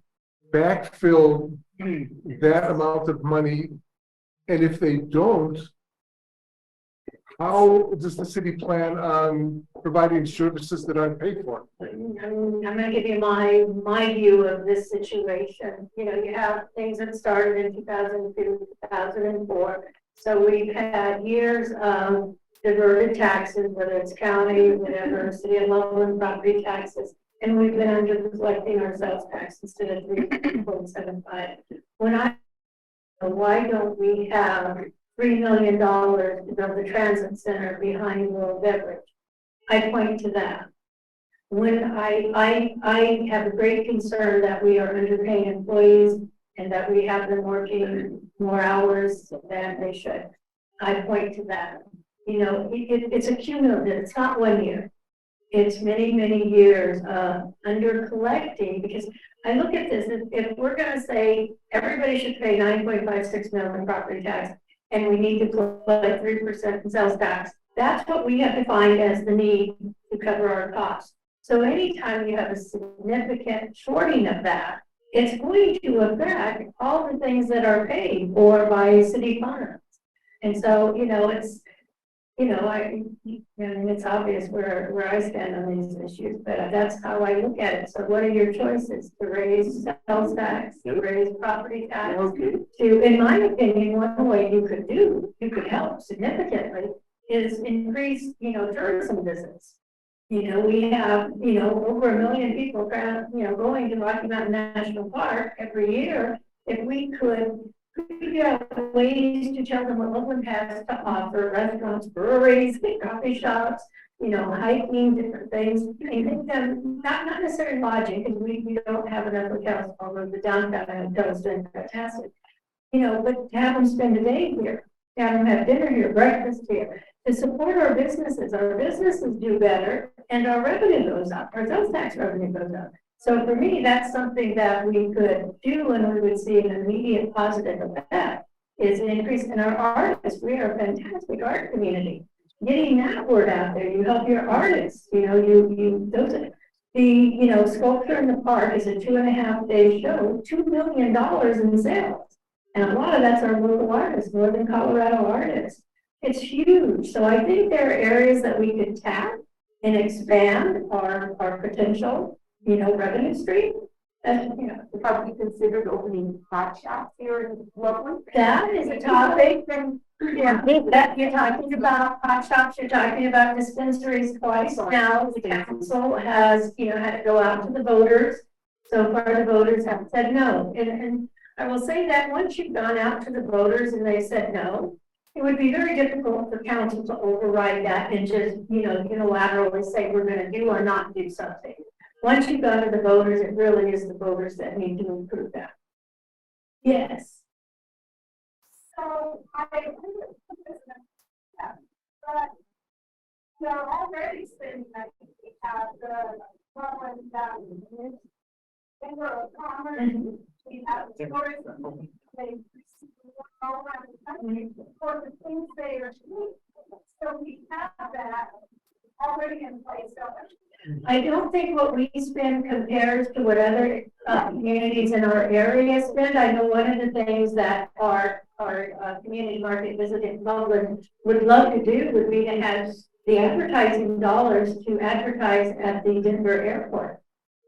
backfill that amount of money? And if they don't, how does the city plan on providing services that aren't paid for? I'm going to give you my view of this situation. You know, you have things that started in 2002, 2004. So we've had years of diverted taxes, whether it's county, whatever, city of Loveland property taxes, and we've been under collecting our sales tax instead of 3.75. Why don't we have $3 million to build the transit center behind World Beverage? I point to that. When I have a great concern that we are underpaying employees and that we have them working more hours than they should. I point to that. You know, it's a cumulative, it's not 1 year. it's many, many years of under collecting, because I look at this, if we're gonna say everybody should pay 9.56 million property tax, and we need to collect 3% in sales tax, that's what we have defined as the need to cover our costs. So anytime you have a significant shorting of that, it's going to affect all the things that are paid for by city funds. And so, it's, I mean, it's obvious where I stand on these issues, but that's how I look at it. So what are your choices? To raise sales tax, to raise property tax? In my opinion, one way you could help significantly is increase, tourism visits. We have, over 1 million people, going to Rocky Mountain National Park every year. If we could figure out ways to tell them what Loveland has to offer, restaurants, breweries, coffee shops, hiking, different things, and make them, not necessarily lodging, because we don't have enough hotels, although the downtown hotel is doing fantastic, but to have them spend a day here, to have them have dinner here, breakfast here, to support our businesses. Our businesses do better, and our revenue goes up, our sales tax revenue goes up. So for me, that's something that we could do, and we would see an immediate positive effect, is an increase in our artists. We are a fantastic art community. Getting that word out there, you help your artists, Sculpture in the Park is a 2.5-day show, $2 million in sales. And a lot of that's our local artists, Northern Colorado artists. It's huge. So I think there are areas that we could tap and expand our potential, revenue stream. Probably considered opening hot shops here in Loveland. That is a topic. That you're talking about hot shops, you're talking about dispensaries twice now. The council has, had to go out to the voters. So far, the voters have said no. And I will say that once you've gone out to the voters and they said no, it would be very difficult for council to override that and just, unilaterally say we're going to do or not do something. Once you've gone to the voters, it really is the voters that need to approve that. Yes. So but they're already spending at the Loveland Chamber of Commerce. We have tourism. They all around the country for the things they are doing. So we have that already in place. I don't think what we spend compares to what other communities in our area spend. I know one of the things that our community market visit in Loveland would love to do would be to have the advertising dollars to advertise at the Denver airport.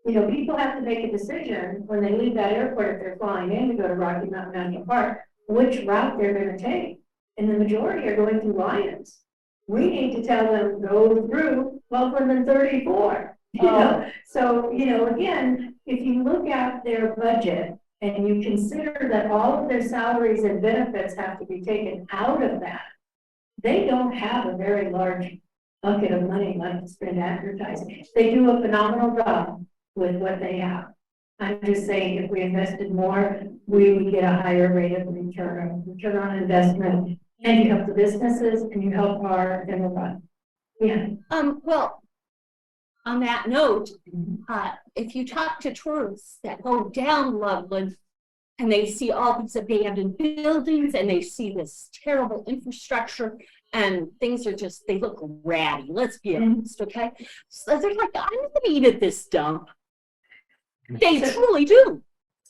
People have to make a decision when they leave that airport, if they're flying in to go to Rocky Mountain National Park, which route they're going to take. And the majority are going through Lyons. We need to tell them, go through Loveland and 34, So, again, if you look at their budget and you consider that all of their salaries and benefits have to be taken out of that, they don't have a very large bucket of money left to spend advertising. They do a phenomenal job with what they have. I'm just saying, if we invested more, we would get a higher rate of return on investment. And you help the businesses and you help our general fund. Yeah. Well, on that note, if you talk to tourists that go down Loveland and they see all these abandoned buildings and they see this terrible infrastructure and things are just, they look ratty. Let's be honest, okay? So they're like, I'm going to eat at this dump. They truly do.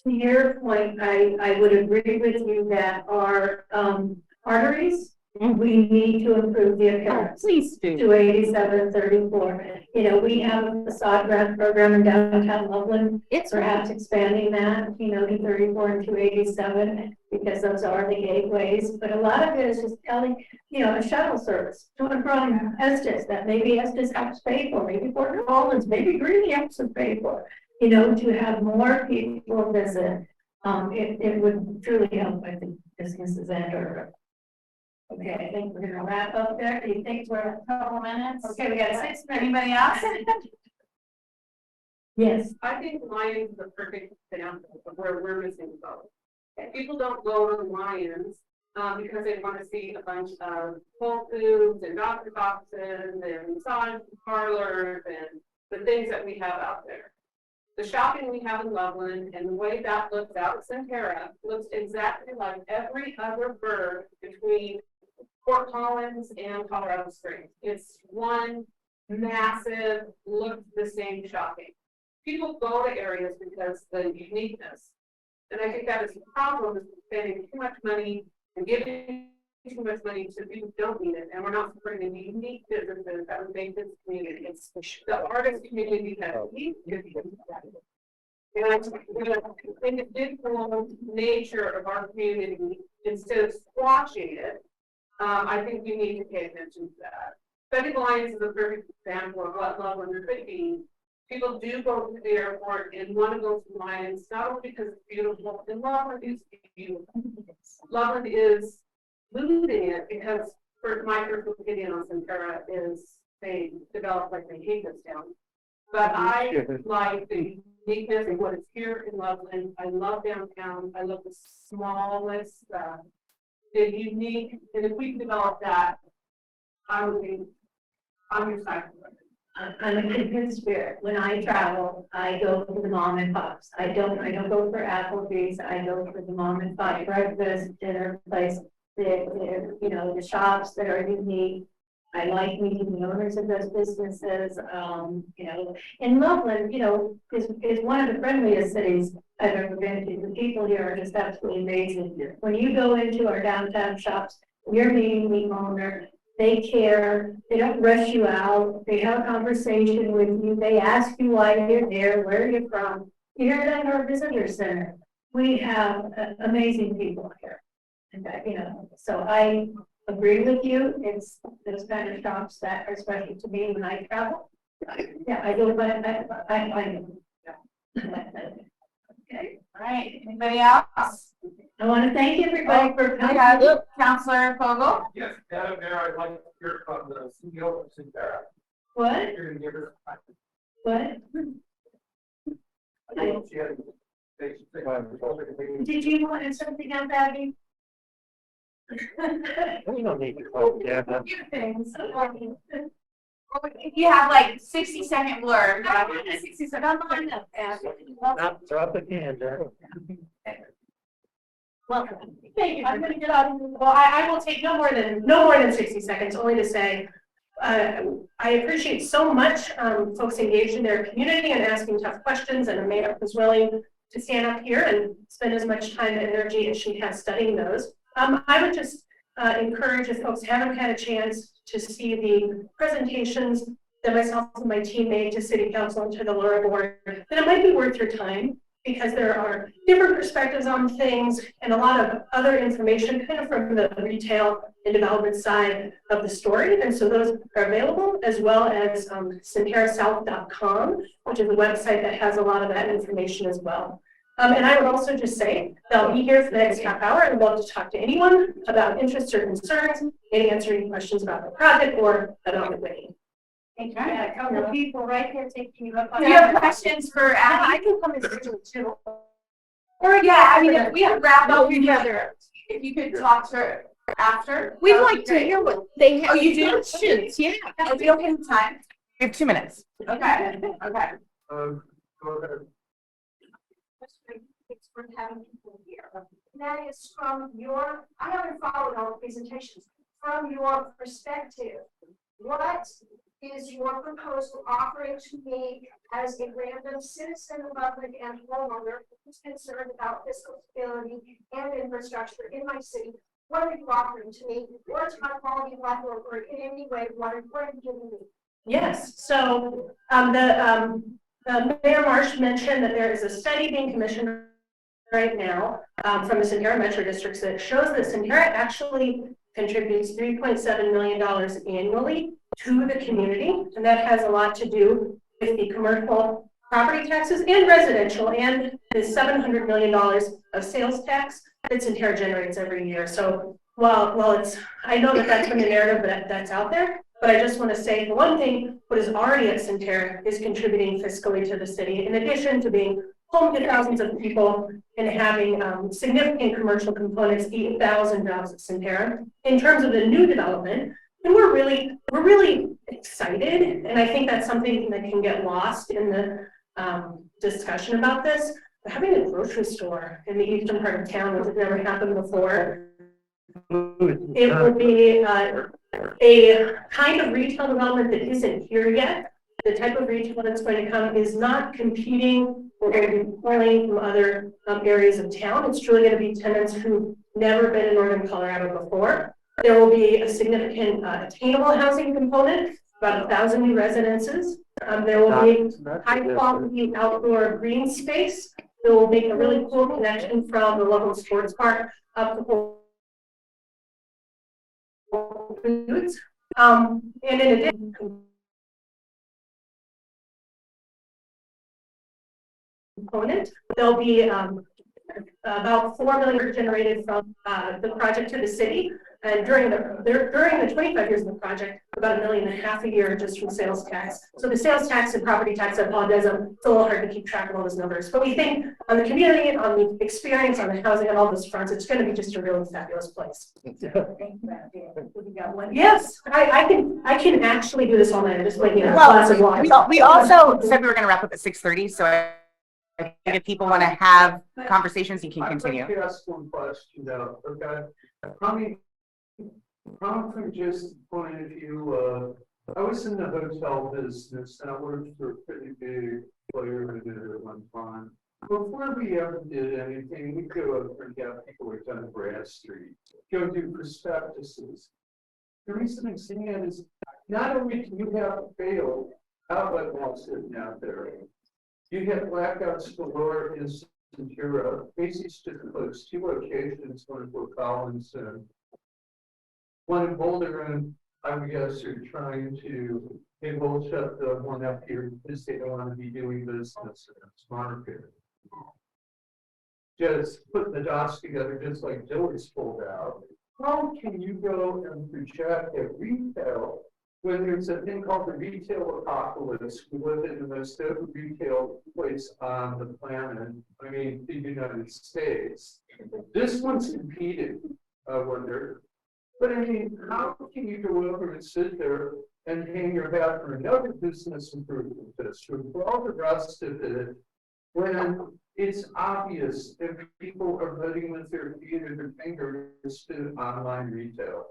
To your point, I would agree with you that our arteries, we need to improve the appearance. Please do. 287-34. We have a facade grant program in downtown Loveland. It's perhaps expanding that, to 34 and 287, because those are the gateways. But a lot of it is just telling, a shuttle service to and from Estes that maybe Estes has to pay for, maybe Fort New Orleans, maybe Greeley has to pay for. To have more people visit, it would truly help, I think, businesses and our. Okay, I think we're going to wrap up there. Do you think we're a couple minutes? Okay, we got 6. Anybody else? Yes. I think Lions is a perfect example of where we're missing both. If people don't go to Lions because they want to see a bunch of Whole Foods and doctor boxes and massage parlors and the things that we have out there. The shopping we have in Loveland and the way that looks out at Centerra looks exactly like every other burg between Fort Collins and Colorado Springs. It's one massive, look the same shopping. People go to areas because the uniqueness. And I think that is the problem, is spending too much money and giving too much money to people who don't need it. And we're not supporting the unique businesses that would make this community. It's the artist community that needs to be. And the individual nature of our community, instead of squashing it, I think we need to pay attention to that. Betty Lyons is a perfect example of what Loveland could be. People do go to the airport and want to go to Lyons, not only because it's beautiful, and Loveland is beautiful. Loveland is losing it because, for my personal opinion on Centerra, is they develop like they hate this town. But I like the uniqueness of what is here in Loveland. I love downtown. I love the smallest, the unique, and if we can develop that, I would be on your side. I'm a kindred spirit. When I travel, I go to the mom and pops. I don't go for Applebee's. I go for the mom and pop breakfast, dinner place. The shops that are unique. I like meeting the owners of those businesses. In Loveland, is one of the friendliest cities I've ever been to. The people here are just absolutely amazing. When you go into our downtown shops, you're meeting the owner. They care. They don't rush you out. They have a conversation with you. They ask you why you're there, where you're from. Here at our visitor center, we have amazing people here. And so I agree with you. It's those kind of shops that are special to me when I travel. Yeah, I do. Okay, all right, anybody else? I want to thank everybody for coming. Councilor Fogel? Yes, Madam Mayor, I'd like to hear from the CEO of Centerra. What? You're gonna give her. What? I don't see any. Did you want something else, Abby? We don't need to call it, A few things. If you have like 60-second blurb. 60 seconds. Come on up, Abby. Drop it in there. Welcome. Thank you. I'm going to get out of here. Well, I will take no more than 60 seconds, only to say, I appreciate so much folks engaged in their community and asking tough questions, and the mayor was willing to stand up here and spend as much time and energy as she has studying those. I would just encourage, if folks haven't had a chance to see the presentations that myself and my team made to City Council and to the lower board, that it might be worth your time, because there are different perspectives on things and a lot of other information kind of from the retail and development side of the story. And so those are available, as well as CenterraSouth.com, which is a website that has a lot of that information as well. And I would also just say that I'll be here for the next half hour and would love to talk to anyone about interests or concerns and answer any questions about the project or about the winning. Thank you. Yeah, a couple of people right here taking you up on Do you have questions for Abby? I can come and speak too. Or yeah, I mean, if we have wrapped up together, if you could talk to her after. We'd like to hear what they have. Oh, you do? Questions, yeah. Are we okay with time? We have 2 minutes. Okay, okay. Go ahead. Thanks for having people here. That is from your, I haven't followed all the presentations, from your perspective, what is your proposal offering to me as a random citizen of Loveland and homeowner who's concerned about fiscal stability and infrastructure in my city? What are you offering to me? What's my quality of life, or in any way, what are you giving me? Yes, so Mayor Marsh mentioned that there is a study being commissioned right now from the Centerra Metro Districts that shows that Centerra actually contributes $3.7 million annually to the community, and that has a lot to do with the commercial property taxes and residential, and the $700 million of sales tax that Centerra generates every year. So while it's, I know that that's been the narrative that's out there, but I just want to say, for one thing, what is already at Centerra is contributing fiscally to the city, in addition to being home to thousands of people and having significant commercial components, 8,000 jobs at Centerra. In terms of the new development, and we're really excited, and I think that's something that can get lost in the discussion about this. But having a grocery store in the eastern part of town, which has never happened before, it will be a kind of retail development that isn't here yet. The type of retail that's going to come is not competing or going to be pulling from other areas of town. It's truly going to be tenants who've never been in northern Colorado before. There will be a significant attainable housing component, about 1,000 new residences. There will be high quality outdoor green space. It will make a really cool connection from the Loveland Sports Park up to Whole Foods. And in addition, component, there'll be about $4 million generated from the project to the city. And during the 25 years of the project, about $1.5 million a year just from sales tax. So the sales tax and property tax, I apologize, it's a little hard to keep track of all those numbers. But we think on the community, on the experience, on the housing, on all those fronts, it's going to be just a really fabulous place. Yes, I can actually do this all night. I'm just making a glass of water. We also said we were going to wrap up at 6:30, so if people want to have conversations, you can continue. I'd like to ask one question though, okay? From just the point of view, I was in the hotel business and I worked for a pretty big player in it at one time. Before we ever did anything, we'd go up and get people who were on Brad Street, go do prospectuses. The reason I'm saying that is not only can you have a failed outlet wall sitting out there, you have blackouts galore in Centerra. Basically, just close 2 locations, one in Fort Collins and one in Boulder, and I would guess are trying to, they will shut the one up here because they don't want to be doing business in this market. Just putting the dots together, just like Dillard's pulled out. How can you go and project at retail when there's a thing called the retail apocalypse? We live in the most open retail place on the planet. I mean, the United States. This one's competing, I wonder. But I mean, how can you go over and sit there and hang your hat for another business improvement district for all the rest of it when it's obvious if people are voting with their feet or their fingers to online retail?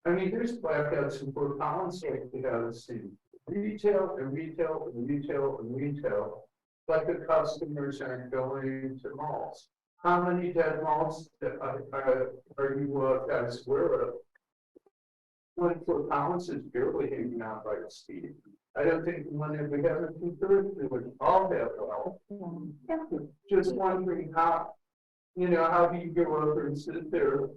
I mean, there's blackouts in Fort Collins like we haven't seen. Retail and retail and retail and retail, but the customers aren't going to malls. How many dead malls are you guys aware of? When Fort Collins is barely hanging out by the seat. I don't think when we have a 2/3, we would all have well. Just wondering how, how do you go over and sit there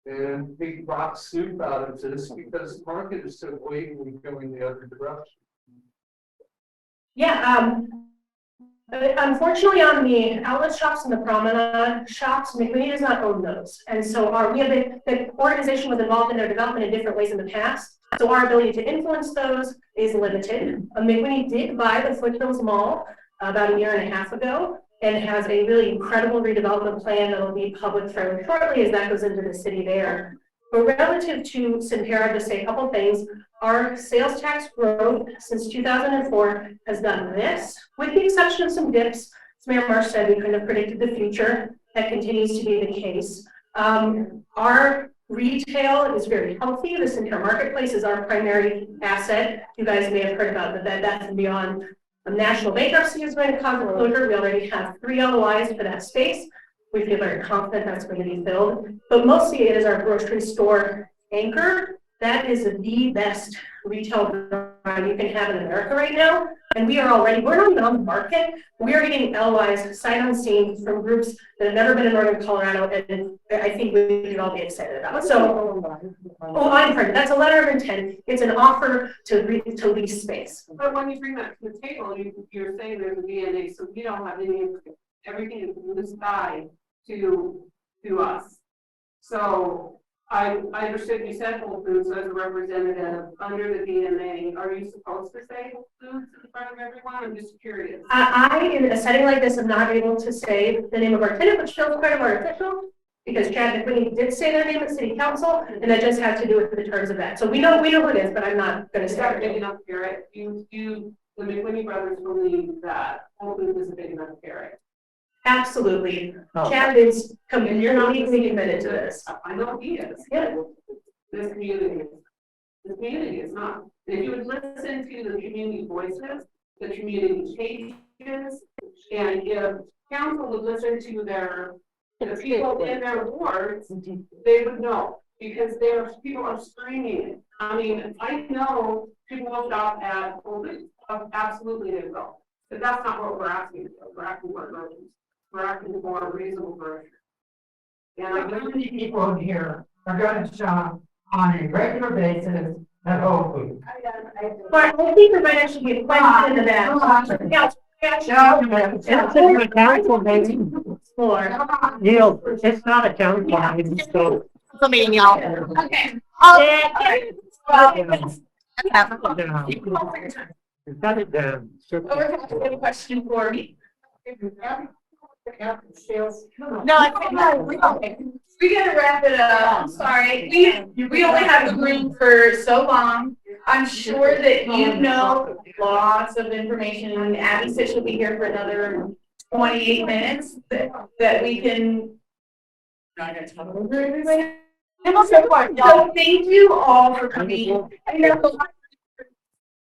and take rock soup out of this because the market is so blatantly going the other direction. Yeah, unfortunately on the outlet shops and the promenade shops, McQueen does not own those. And so we have the organization was involved in their development in different ways in the past. So our ability to influence those is limited. McQueen did buy the Foothills Mall about 1.5 years ago and has a really incredible redevelopment plan that will be public fairly shortly as that goes into the city there. But relative to Centerra, to say a couple things, our sales tax growth since 2004 has done this, with the exception of some dips. As Mayor Marsh said, we kind of predicted the future. That continues to be the case. Our retail is very healthy. The Centerra Marketplace is our primary asset. You guys may have heard about the Bed Bath & Beyond national bankruptcy is going to cause a closure. We already have 3 LOIs for that space. We feel very confident that's going to be filled. But mostly it is our grocery store anchor. That is the best retail brand you can have in America right now. And we're not even on the market. We are getting LOIs sight unseen from groups that have never been in northern Colorado, and I think we should all be excited about. So, I'm pregnant. That's a letter of intent. It's an offer to lease space. But when you bring that to the table, you're saying there's a DNA, so we don't have everything is in the sky to us. So I understood you said Whole Foods as a representative under the DMA. Are you supposed to say Whole Foods in front of everyone? I'm just curious. I, in a setting like this, am not able to say the name of our tenant, which feels kind of artificial, because Chad McQueen did say their name at city council, and that just had to do with the terms of that. So we know who it is, but I'm not gonna Is say that big it. enough carrot? The McQueen brothers believe that Whole Foods is a big enough carrot. Absolutely. Oh. Chad is And you're not completely committed to this. I know he is. Yeah. This community is not. If you would listen to the community voices, the community changes, and if council would listen to the people in their wards, they would know, because people are screaming it. I mean, I know people will stop at Whole Foods. Absolutely they will. But that's not what we're asking for. We're asking for groceries. We're asking for a reasonable grocery. And I How many people in here are gonna shop on a regular basis at Whole Foods? But I think there might actually be a question in the back. It's a council meeting. Floor. Neil, it's not a council meeting, so. Okay. Cut it down. We have a question for me. No, We gotta wrap it up. I'm sorry. We only have the room for so long. I'm sure that you know lots of information, and Abby said she'll be here for another 28 minutes that we can. Not gonna talk over everybody. So thank you all for coming. I know